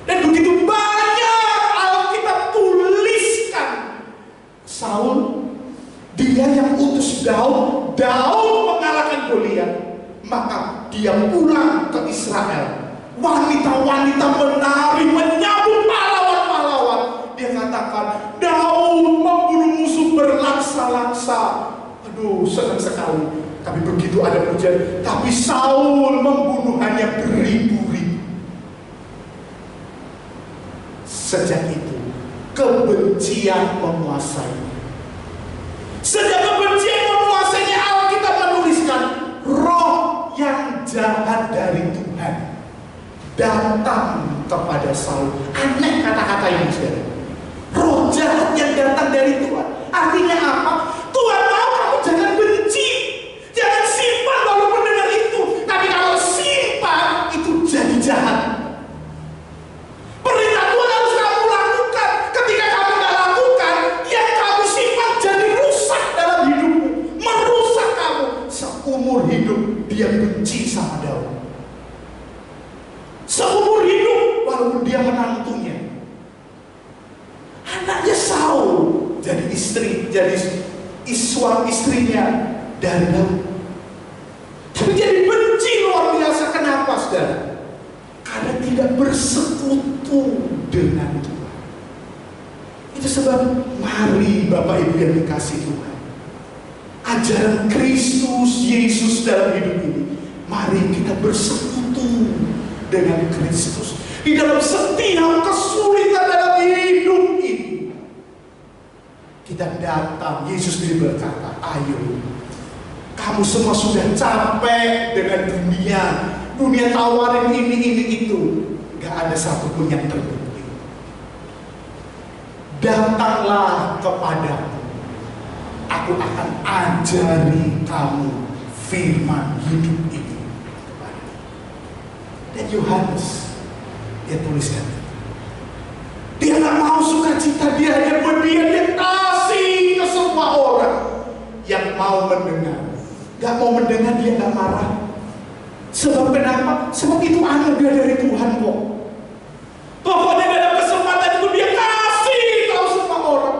Dan begitu banyak Alkitab tuliskan. Saul, dia yang utus Daud mengalahkan Goliat. Maka dia pulang ke Israel. Wanita-wanita menari, menyambut pahlawan-pahlawan. Dia katakan, Daud membunuh musuh berlaksa-laksa. Aduh, senang sekali. Tapi begitu ada pujian, tapi Saul membunuh hanya beribu-ribu. Sejak itu, kebencian menguasai. Sejak kebencian menguasainya, Alkitab menuliskan, roh yang jahat dari Tuhan datang kepada Saul. Aneh kata-kata ini, saudara. Roh jahat yang datang dari Tuhan. Artinya apa? Tuhan mau kamu jangan benci. Jangan simpan lalu mendengar itu. Tapi kalau simpan, itu jadi jahat. Perintah Tuhan harus kamu lakukan. Ketika kamu nggak lakukan, yang kamu simpan jadi rusak dalam hidupmu, merusak kamu. Seumur hidup dia benci sama Daud. Seumur hidup, walaupun dia menantunya. Anaknya Saul jadi istri, jadi suami istrinya dari Daud. Tapi jadi benci luar biasa. Kenapa, saudara? Karena tidak bersekutu dengan Tuhan. Itu sebab mari Bapak Ibu yang dikasihi Tuhan, ajaran Kristus Yesus dalam hidup ini, mari kita bersekutu dengan Kristus di dalam setiap kesulitan dalam hidup ini. Kita datang, Yesus sendiri berkata, ayo, kamu semua sudah capek dengan dunia tawarin ini itu, gak ada satupun yang terbukti. Datanglah kepadaku, aku akan ajari kamu firman hidup ini. Dan Yohanes, dia tuliskan, dia gak mau sukacita, dia hanya berdiam, dia kasih ke semua orang yang mau mendengar. Gak mau mendengar, dia gak marah. Sebab kenapa? Sebab itu anugerah dari Tuhan kok. Pokoknya dalam kesempatan itu dia kasih tahu semua orang.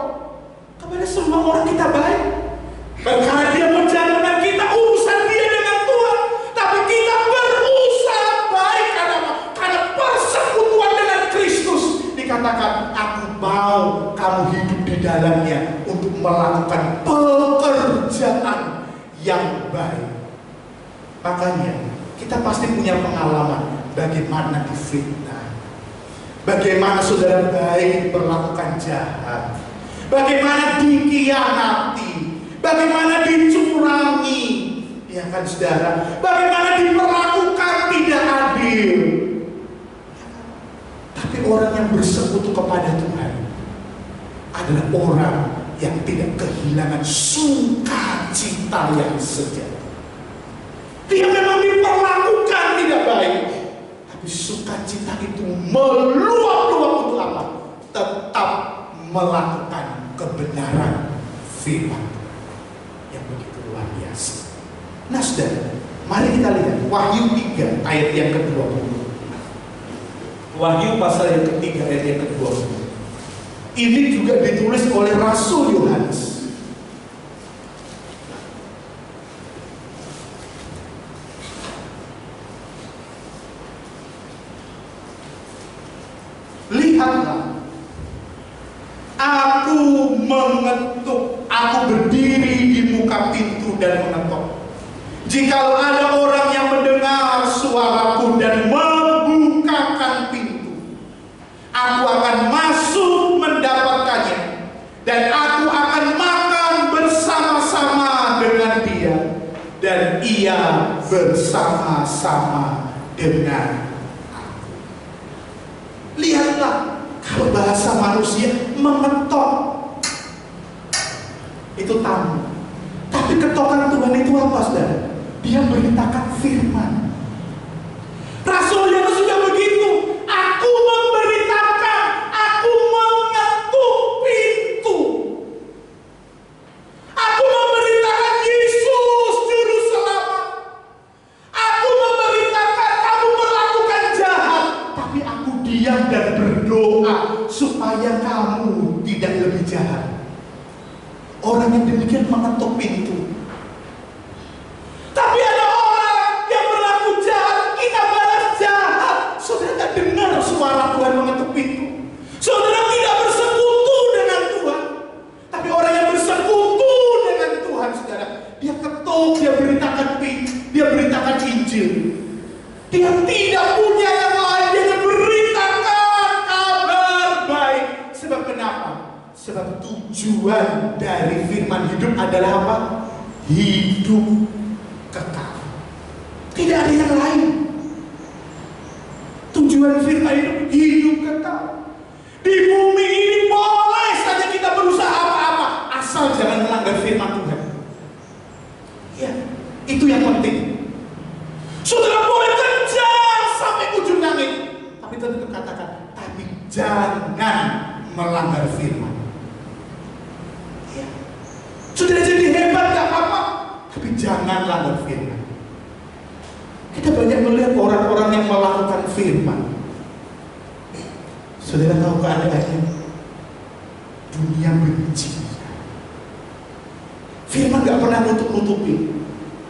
Kepada semua orang kita baik. Karena dia menjalankan kita, urusan dia dengan Tuhan. Tapi kita berusaha baik. Karena apa? Karena persekutuan dengan Kristus. Dikatakan, aku mau kamu hidup di dalamnya untuk melakukan pekerjaan yang baik. Makanya kita pasti punya pengalaman bagaimana difitnah, bagaimana saudara baik diperlakukan jahat, bagaimana dikhianati, bagaimana dicurangi, ya kan saudara, bagaimana diperlakukan tidak adil. Tapi orang yang bersekutu kepada Tuhan adalah orang yang tidak kehilangan sukacita yang sejati. Dia memang diperlakukan tidak baik, tapi sukacita itu meluap-luap untuk apa? Tetap melakukan kebenaran firman yang begitu luar biasa. Nah, saudara, mari kita lihat Wahyu 3 ayat yang ke-20. Wahyu pasal yang ketiga ayat yang ke-20. Ini juga ditulis oleh Rasul Yohanes. lihatlah, aku mengetuk, aku berdiri di muka pintu dan mengetuk. Jikalau ada orang yang mendengar suaraku dan membukakan pintu, aku akan masuk mendapatkannya, dan aku akan makan bersama-sama dengan dia, dan ia bersama-sama dengan aku. Lihatlah, kalau bahasa manusia mengetok itu tamu, tapi ketokan Tuhan itu apa, saudara? Dia memberitakan firman. Rasul Yohanes juga begitu. Aku memberitakan, aku mengetuk pintu. Aku memberitakan Yesus juru selamat. Aku memberitakan kamu melakukan jahat, tapi aku diam dan berdoa supaya kamu tidak lebih jahat. Orang yang demikian mengetuk pintu. Tapi ada orang yang berlaku jahat, kita balas jahat. Saudara tak dengar suara Tuhan mengetuk pintu. Saudara tidak bersekutu dengan Tuhan. Tapi orang yang bersekutu dengan Tuhan, saudara, dia ketuk, dia beritakan pintu, dia beritakan Injil. Dia tidak punya yang lain, dia beritakan kabar baik. Sebab kenapa? Sebab tujuan dari firman hidup adalah apa? Hidup kekal. Tidak ada yang lain. Tujuan firman hidup, hidup kekal. Di bumi ini boleh saja kita berusaha apa-apa, asal jangan melanggar firman Tuhan. Ya, itu yang penting. Saudara boleh kejar sampai ujung langit, tapi tetap katakan, tapi jangan melanggar firman. Ya. Saudara jadi hebat gak apa-apa, tapi jangan langgar firman. Kita banyak melihat orang-orang yang melakukan firman. Saudara tahu keadaannya? Dunia benci. Firman gak pernah nutup-nutupi.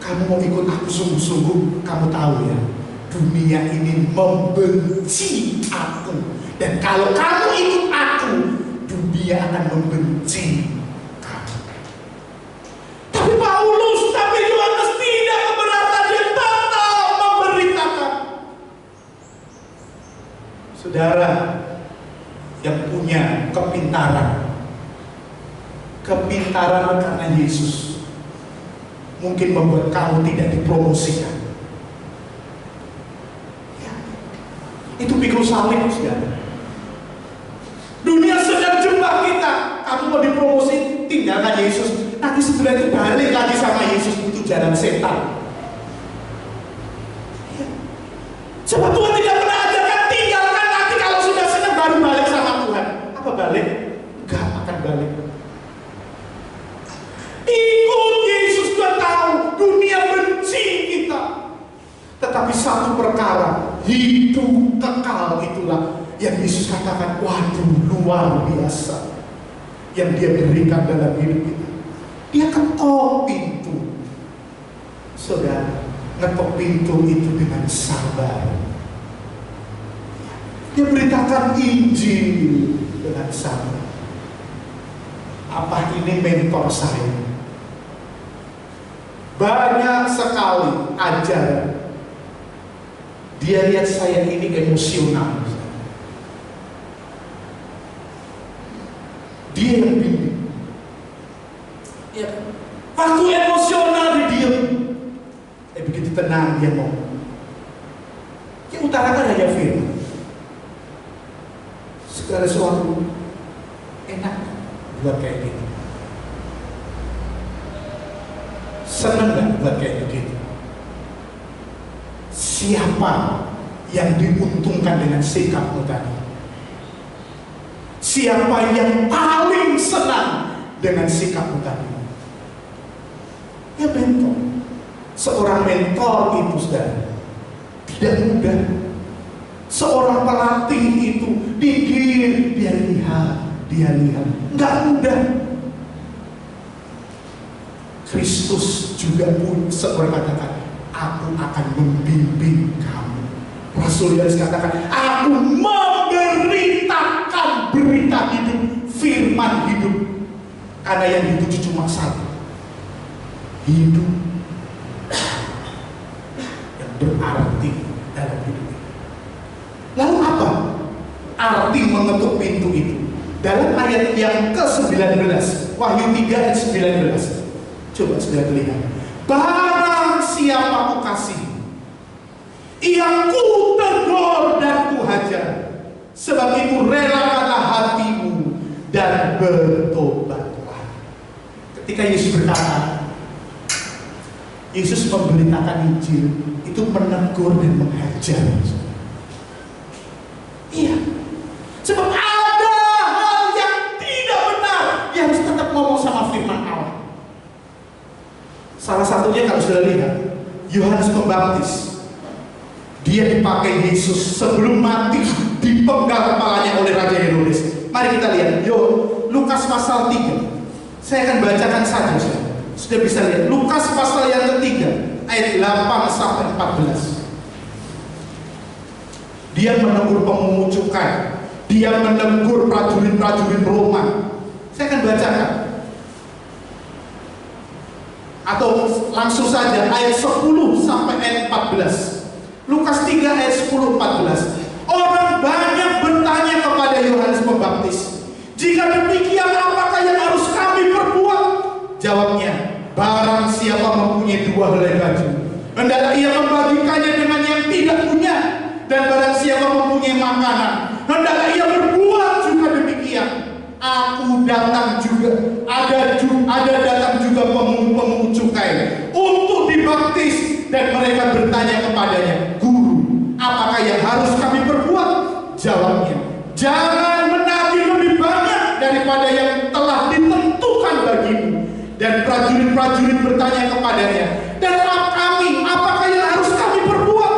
Kamu mau ikut aku sungguh-sungguh, kamu tahu ya, dunia ini membenci aku. Dan kalau kamu ikut aku, dunia akan membenci kamu. Tapi Paulus, tapi Yohanes tidak keberatan, dia tetap memberitakan. Saudara yang punya kepintaran karena Yesus mungkin membuat kamu tidak dipromosikan. Ya, itu pikul salib, saudara. Dunia sedang jebak kita. Kamu mau dipromosi, tinggalkan Yesus. Nanti setelah itu balik lagi sama Yesus, itu jalan setan. Ya. Sebab Tuhan tidak pernah ajarkan tinggalkan, nanti kalau sudah senang baru balik sama Tuhan. Apa balik? Gak akan balik. Ikut Yesus, Tuhan tahu dunia benci kita. Tetapi satu perkara, hidup kekal itulah yang Yesus katakan, waduh luar biasa yang dia berikan dalam hidup kita. Dia ketok pintu. Saudara, ngetok pintu itu dengan sabar. Dia beritakan Injil dengan sabar. Apa ini mentor saya? Banyak sekali ajaran. Dia lihat saya ini emosional. Dia yang bimbing. Ya. Waktu emosional dia diam. Begitu tenang dia ngomong. Dia utarakan hanya firman. Segala sesuatu enak buat kayak gitu. Senang gak buat kayak begitu? Siapa yang diuntungkan dengan sikapmu tadi? Siapa yang paling senang dengan sikapmu tadi? Ya mentor. Seorang mentor itu, saudara, tidak mudah. Seorang pelatih itu dididik, dia lihat, nggak mudah. Kristus juga pun seorang katakan, aku akan membimbing kamu. Rasul Yohanes katakan, aku memberitakan Karena yang dituju cuma satu, hidup yang berarti dalam hidup ini. Lalu apa arti mengetuk pintu itu? Dalam ayat yang ke-19, Wahyu 3 ayat 19. Coba sudah lihat. Barang siapa ku kasih, ia ku tegur dan ku hajar. Sebab itu relakanlah hatimu dan bertobatlah. Ketika Yesus berkata, Yesus memberitakan Injil, itu menegur dan menghajar. Iya. Sebab ada hal yang tidak benar, dia harus tetap ngomong sama firman Allah. Salah satunya kalau sudah lihat, Yohanes Pembaptis, dia dipakai Yesus sebelum mati, dipenggal kepalanya oleh Raja Herodes. Mari kita lihat, Lukas pasal 3. Saya akan bacakan saja, sudah bisa lihat. Lukas pasal yang ketiga, ayat 8 sampai 14. Dia menegur pemungut cukai, dia menegur prajurit-prajurit Roma. Saya akan bacakan. Atau langsung saja ayat 10 sampai ayat 14. Lukas 3 ayat 10-14. Orang banyak bertanya kepada Yohanes Pembaptis, jika demikian apakah yang harus kami perbuat? Jawabnya, barang siapa mempunyai 2 helai baju, hendaklah ia membagikannya dengan yang tidak punya. Dan barang siapa mempunyai makanan, hendaklah ia berbuat juga demikian. Aku datang juga, ada datang juga pemungut cukai untuk dibaptis. Dan mereka bertanya kepadanya, Guru, apakah yang harus kami perbuat? Jawabnya, jangan menagih lebih banyak daripada yang telah ditentukan bagimu. Dan prajurit-prajurit bertanya kepadanya, dan kami, apakah yang harus kami perbuat?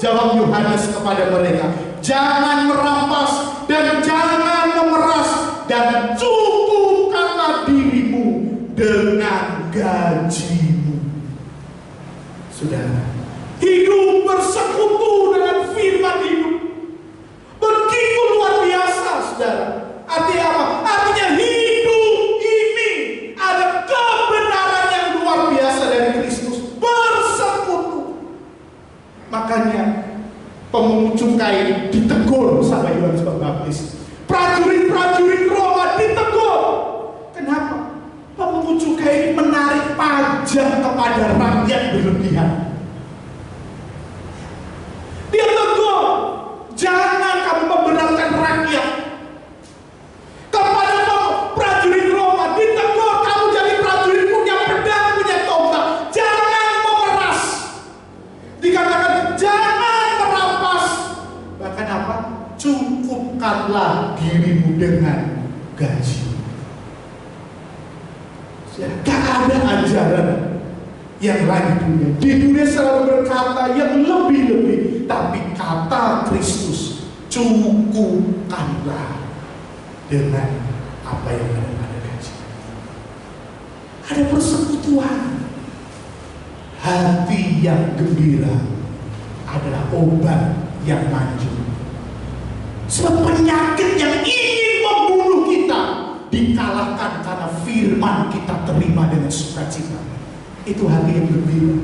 Jawab Yohanes kepada mereka, jangan merampas dan jangan memeras, dan cukupkanlah dirimu dengan gajimu. Saudara, hidup bersekutu dengan firman hidup begitu luar biasa, saudara. Artinya apa? Artinya hidup ini ada kebenaran yang luar biasa dari Kristus, bersekutu. Makanya pemungut cukai ditegur sama Yohanes Pembaptis. Prajurit-prajurit Roma ditegur. Kenapa? Pemungut cukai ini menarik pajak kepada rakyat berlebihan. Dia tegur, jangan kamu memberatkan rakyat. Kepada prajurit Roma ditegur, kamu jadi prajurit punya pedang, punya tombak, jangan memeras. Dikatakan jangan merampas. Bahkan apa? Cukupkanlah dirimu dengan gaji. Gak ada ajaran yang lain di dunia selalu berkata yang lebih-lebih, tapi kata Kristus, cukupkanlah dengan apa yang ada pada gaji. Ada persekutuan. Hati yang gembira adalah obat yang manjur. Sebab penyakit yang ingin membunuh kita dikalahkan karena firman kita terima dengan sukacita. Itu hati yang gembira.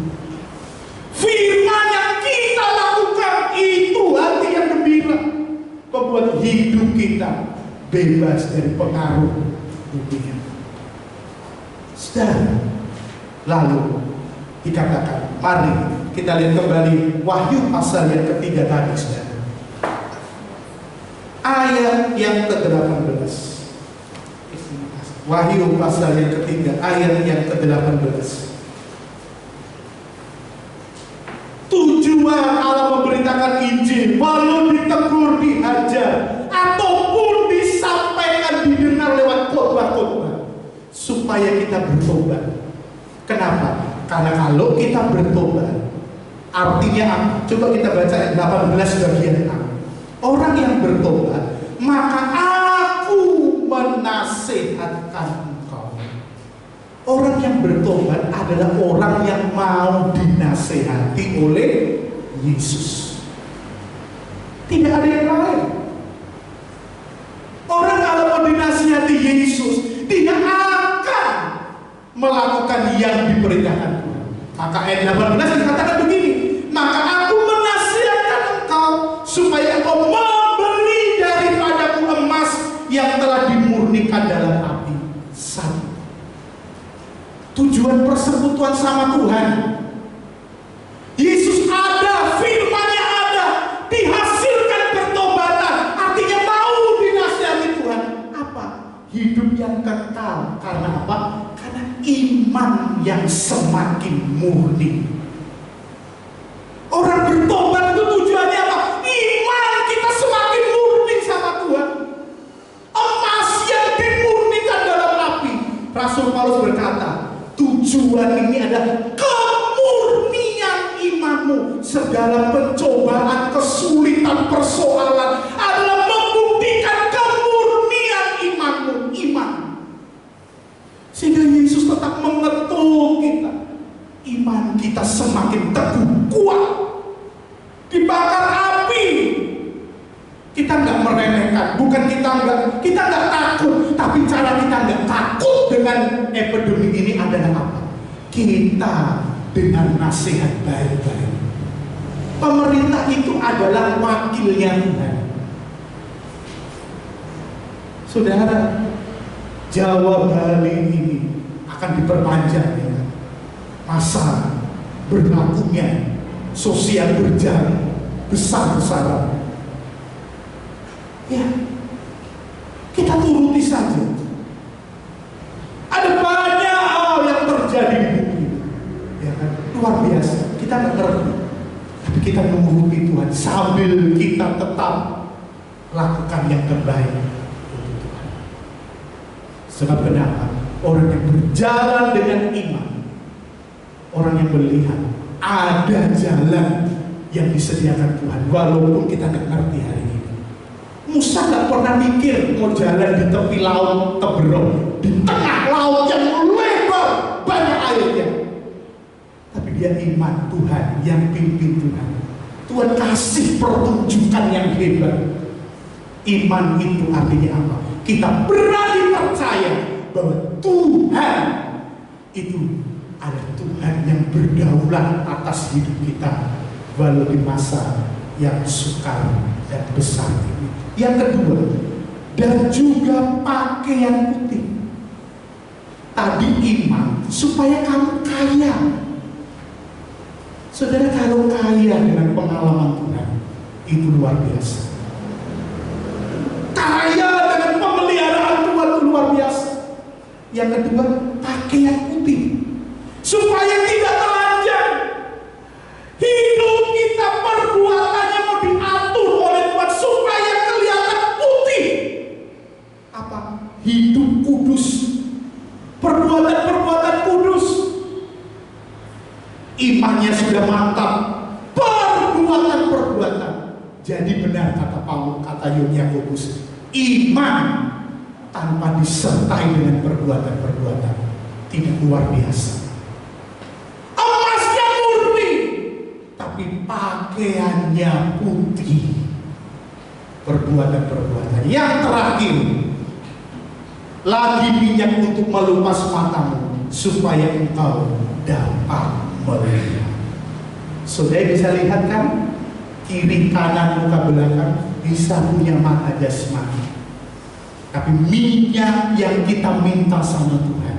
Firman yang kita lakukan itu hati yang gembira, membuat hidup kita bebas dari pengaruh dunia. Saudara, lalu dikatakan, mari kita lihat kembali Wahyu pasal yang ketiga tadi, saudara. Ayat yang ke-18. Wahyu pasal yang ketiga, ayat yang ke-18. Tujuan Allah memberitakan Injil, walau ditegur, dihajar, ataupun disampaikan, didengar lewat khotbah-khotbah, supaya kita bertobat. Kenapa? Karena kalau kita bertobat, artinya apa? Coba kita baca ayat 18 bagian A. Orang yang bertobat, maka aku menasihatkan engkau. Orang yang bertobat adalah orang yang mau dinasehati oleh Yesus. Tidak ada yang lain. Orang kalau mau dinasehati Yesus, tidak akan melakukan yang diperintahkan Tuhan. Maka ayat 18 dikatakan begini, maka aku menasihatkan engkau supaya engkau membeli daripadaku emas yang telah dimurnikan dalam api. Satu, tujuan persekutuan sama Tuhan. Yesus ada, firman-Nya ada, dihasilkan pertobatan, artinya mau dinasihati Tuhan. Apa? Hidup yang kekal. Karena apa? Karena iman yang semakin murni. Orang bertobat itu tujuannya apa? Iman kita semakin murni sama Tuhan. Emas yang dimurnikan dalam api. Rasul Paulus berkata, tujuan ini adalah kemurnian imanmu. Segala pencobaan, kesulitan, persoalan adalah membuktikan kemurnian imanmu. Iman. Sehingga Yesus tetap mengetuk kita. Iman kita semakin teguh, kuat. Dibakar api. Kita nggak meremehkan, bukan kita nggak takut, tapi cara kita nggak takut dengan epidemi ini adalah apa? Kita dengan nasihat baik-baik. Pemerintah itu adalah wakilnya Tuhan. Saudara, Jawa Bali ini akan diperpanjang ya. Masa berlakunya sosial berjalan besar-besaran. Ya, kita turuti saja. Ada banyak hal yang terjadi di bumi, ya kan? Luar biasa. Kita nggak ngerti, tapi kita menuruti Tuhan sambil kita tetap lakukan yang terbaik untuk Tuhan. Sebab kenapa? Orang yang berjalan dengan iman, orang yang melihat ada jalan yang disediakan Tuhan, walaupun kita nggak ngerti hari ini. Musa nggak pernah mikir mau jalan di tepi laut Teberong, di tengah laut yang lebar banyak airnya. Tapi dia iman Tuhan yang pimpin Tuhan. Tuhan kasih pertunjukan yang hebat. Iman itu artinya apa? Kita berani percaya bahwa Tuhan itu ada Tuhan yang berdaulat atas hidup kita, walau di masa yang sukar dan besar ini. Yang kedua, dan juga pakaian putih. Tadi iman supaya kamu kaya. Saudara, kalau kaya dengan pengalaman Tuhan, itu luar biasa. Kaya dengan pemeliharaan Tuhan itu luar biasa. Yang kedua, pakaian putih supaya tidak telanjang. Hidup kita perbuatannya mau diatur oleh Tuhan supaya kelihatan putih. Apa? Hidup kudus, perbuatan-perbuatan kudus. Imannya sudah mantap, perbuatan-perbuatan jadi benar, kata Paulus, kata Yakobus. Iman tanpa disertai dengan perbuatan-perbuatan tidak luar biasa. Emasnya murni, tapi pakaiannya putih. Perbuatan-perbuatan. Yang terakhir, lagi minyak untuk melupas matamu supaya engkau dapat melihat. Saudara bisa lihat kan, kiri kanan muka belakang bisa punya mata jasmani, tapi minyak yang kita minta sama Tuhan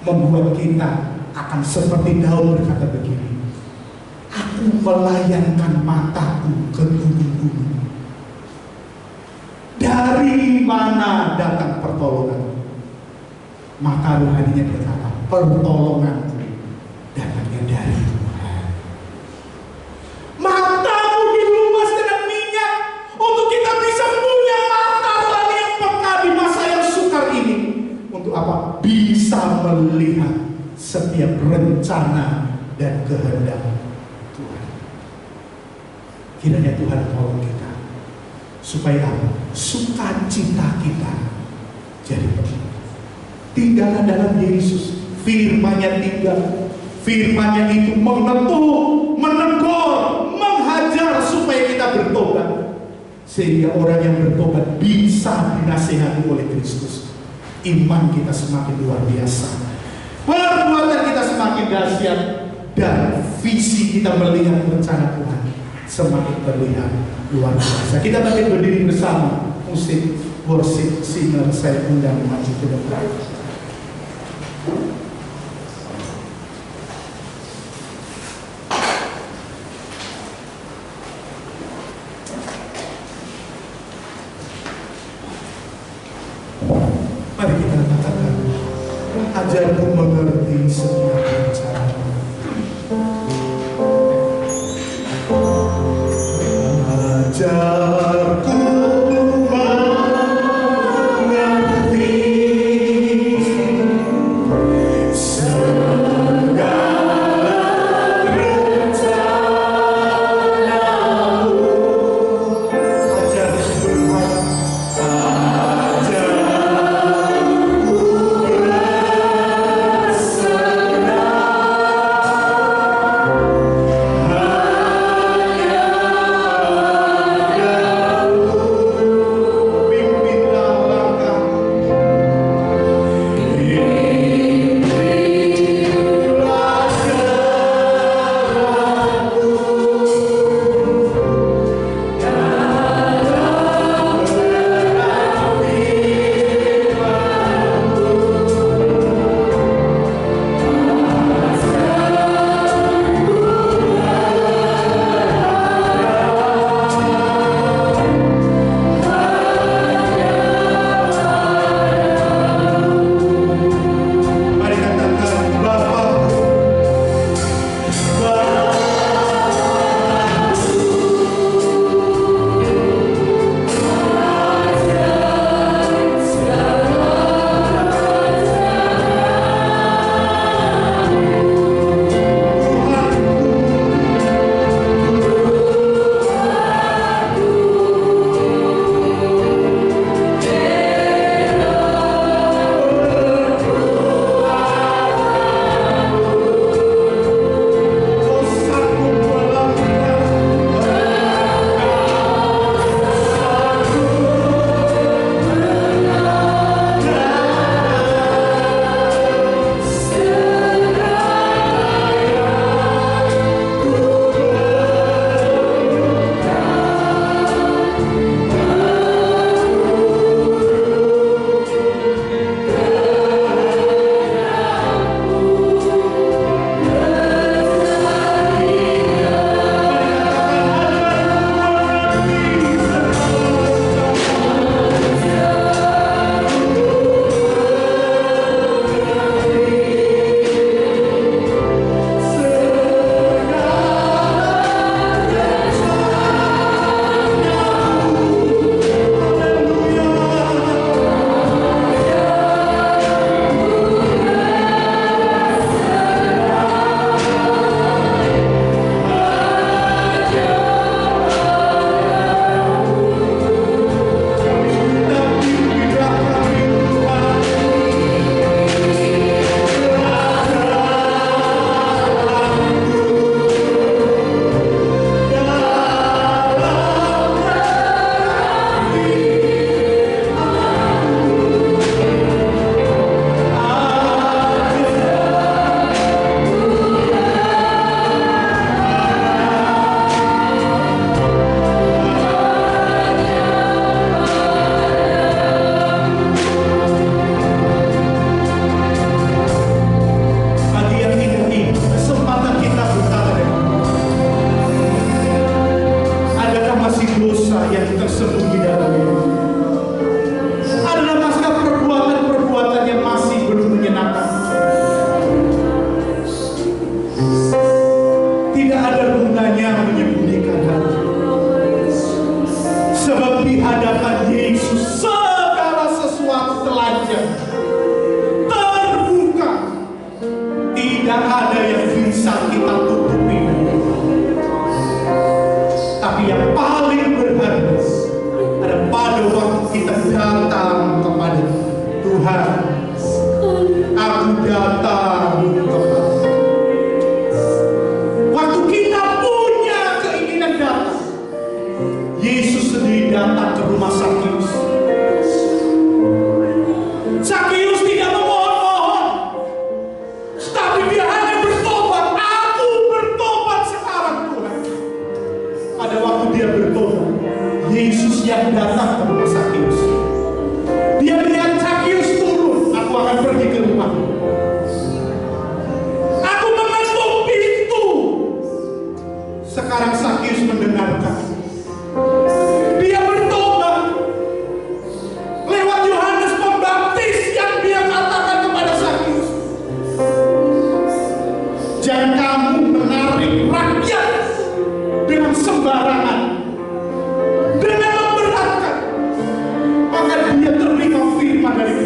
membuat kita akan seperti Daud berkata begini, aku melayangkan mataku ke gunung-gunung. Dari mana datang pertolongan? Maka rohaninya berkata, pertolonganku datangnya dari Tuhan. Matamu dilupas dengan minyak untuk kita bisa punya mata rohani yang peka di masa yang sukar ini. Untuk apa? Bisa melihat setiap rencana dan kehendak Tuhan. Kiranya Tuhan tolong kita supaya apa? Sukacita kita jadi penuh. Tinggallah dalam Yesus, firman-Nya tinggal. Firman-Nya itu mengetuk, menegur, menghajar supaya kita bertobat. Sehingga orang yang bertobat bisa dinasihati oleh Kristus. iman kita semakin luar biasa, perbuatan kita semakin dahsyat, dan visi kita melihat rencana Tuhan semakin terlihat luar biasa. Kita bangkit berdiri bersama, musik worship singer saya undang maju ke depan. Mari kita katakan, ajarku mengerti setiap rencana. Ajarku mengerti segala rencana-Mu. Ajarku berserah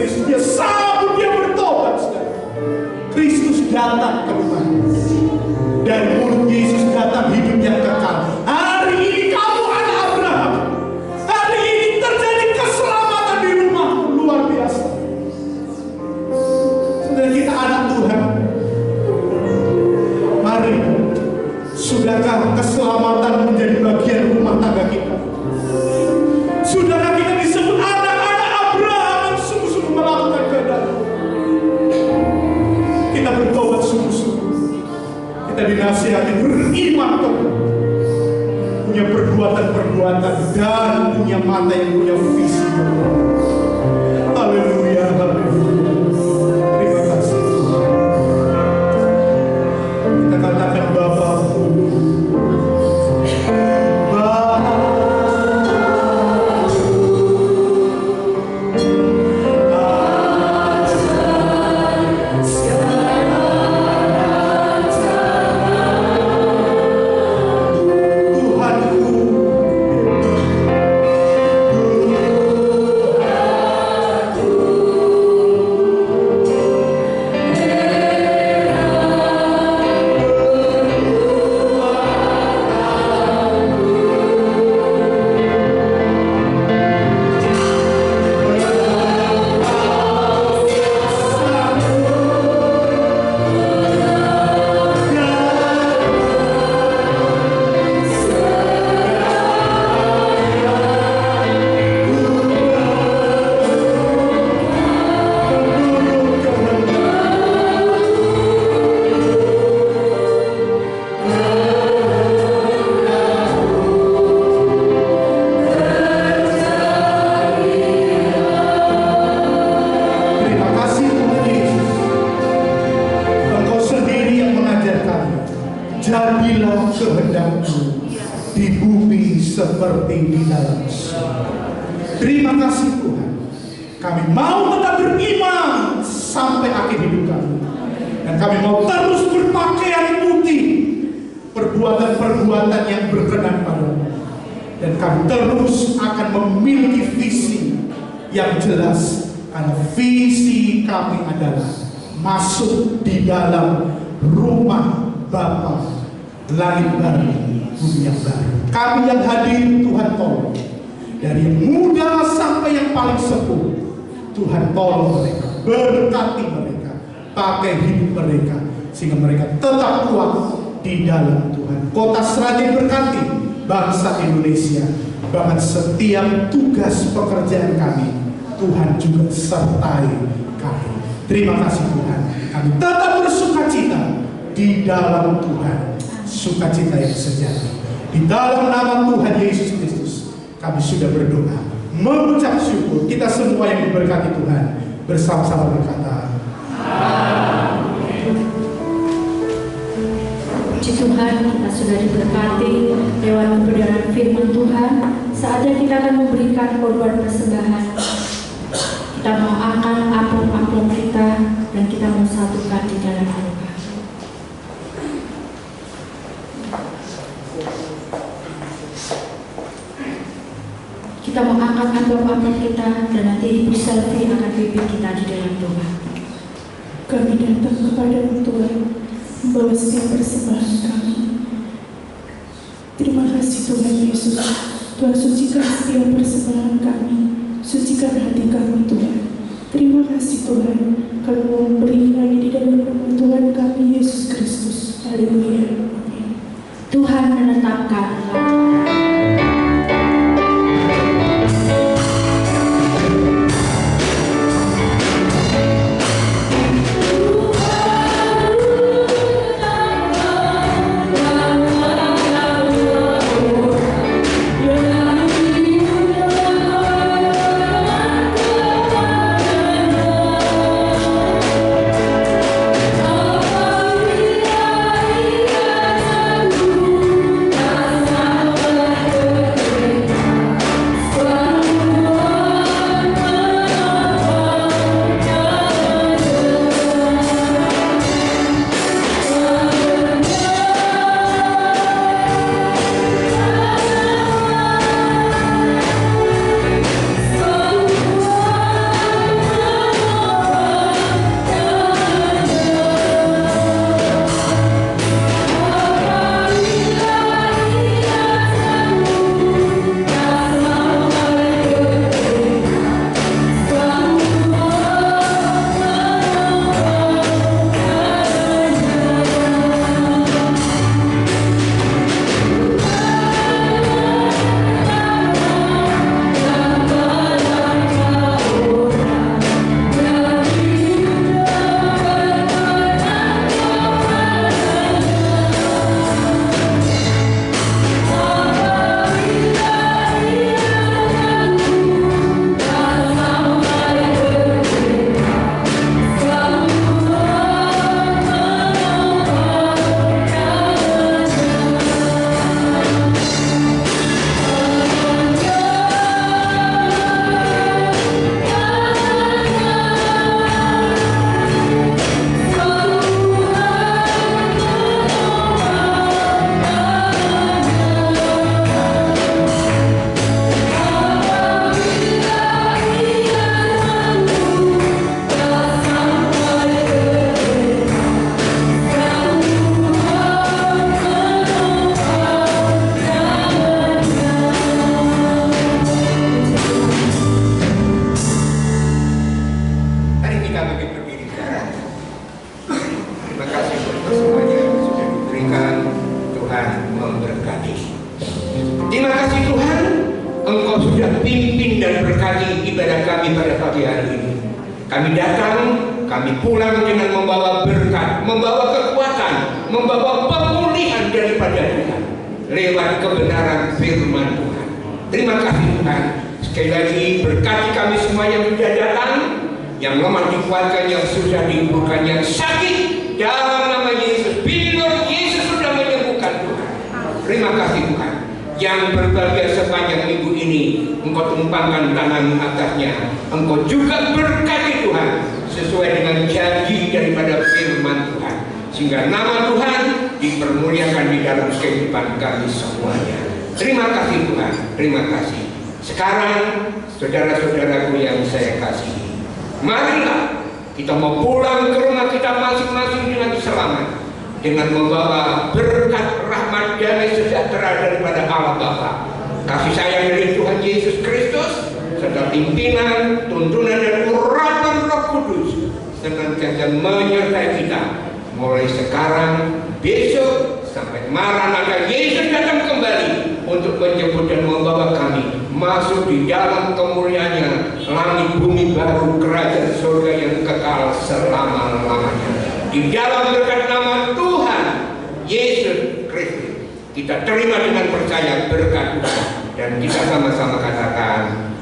Kristus, dia sambut, dia bertobat. Kristus datang ke rumahnya. Dari mulut Yesus datang hidup yang kekal. Hari ini kamu anak Abraham. Hari ini terjadi keselamatan di rumahmu, luar biasa. Saudara, kita anak Tuhan. Mari, sudahkah keselamatan menjadi bagian rumah tangga kita? Sudahkah kita disebut anak-anak Abraham yang sungguh-sungguh melakukan kehendak? Kita bertobat sungguh-sungguh. Kita dinasihati beriman teguh, punya perbuatan-perbuatan dan punya mata yang punya visi. Haleluya, haleluya. Terima kasih. Kita katakan Bapa. Jadilah kehendak-Mu di bumi seperti di dalam surga. Terima kasih Tuhan. Kami mau tetap beriman sampai akhir hidup kami. Dan kami mau terus berpakaian putih, perbuatan-perbuatan yang berkenan padamu. Dan kami terus akan memiliki visi yang jelas. Karena visi kami adalah masuk di dalam rumah Bapa, langit baru, bumi yang baru. Kami yang hadir, Tuhan tolong. Dari yang muda sampai yang paling sepuh, Tuhan tolong mereka, berkati mereka, pakai hidup mereka, sehingga mereka tetap kuat di dalam Tuhan. Kota Sragen berkati bangsa Indonesia, bahkan setiap tugas pekerjaan kami, Tuhan juga sertai kami. Terima kasih Tuhan. Kami tetap bersukacita di dalam Tuhan, sukacita yang sejati. Di dalam nama Tuhan Yesus Kristus, kami sudah berdoa, mengucap syukur. Kita semua yang diberkati Tuhan, bersama-sama berkata, Amin. Puji Tuhan, kita sudah diberkati lewat kebenaran firman Tuhan. Saatnya kita akan memberikan korban persembahan. Kita mau angkat amplop-amplop kita dan kita mau satukan di dalam doa. Kita mau angkat amplop-amplop kita dan nanti Ibu Selvi akan pimpin kita di dalam doa. Kami datang kepada-Mu Tuhan, membawa setiap persembahan kami. Terima kasih Tuhan Yesus. Tuhan sucikan setiap persembahan kami, sucikan hati kami Tuhan. Terima kasih Tuhan, kami mau memberi lagi di dalam nama Tuhan kami Yesus Kristus. Haleluya. Tuhan menetapkan Haleluya. ibadah kami pada pagi hari ini. Kami datang, kami pulang dengan membawa berkat, membawa kekuatan, membawa pemulihan daripada Tuhan lewat kebenaran firman Tuhan. Terima kasih Tuhan. Sekali lagi berkati kami semua yang sudah datang, yang lemah dikuatkan, yang susah disembuhkan, yang sakit dalam nama Yesus. Bila Yesus sudah menyembuhkan Tuhan. Terima kasih Tuhan. Yang berbahagia sepanjang minggu ini, Engkau tumpangkan tangan atasnya. Engkau juga berkati Tuhan sesuai dengan janji daripada firman Tuhan, sehingga nama Tuhan dipermuliakan di dalam kehidupan kami semuanya. Terima kasih Tuhan, terima kasih. Sekarang saudara-saudaraku yang saya kasihi, marilah kita mau pulang ke rumah kita masing-masing dengan selamat, dengan membawa berkat, rahmat, damai sejahtera daripada Allah Bapa, kasih sayang dari Tuhan Yesus Kristus, serta pimpinan, tuntunan dan urapan Roh Kudus senantiasa menyertai kita mulai sekarang, besok, sampai Maranatha Yesus datang kembali untuk menjemput dan membawa kami masuk di dalam kemuliaannya, langit bumi baru, kerajaan surga yang kekal selama-lamanya. Di dalam berkat nama Tuhan Yesus Kristus, kita terima dengan percaya berkat Tuhan, dan kita sama-sama katakan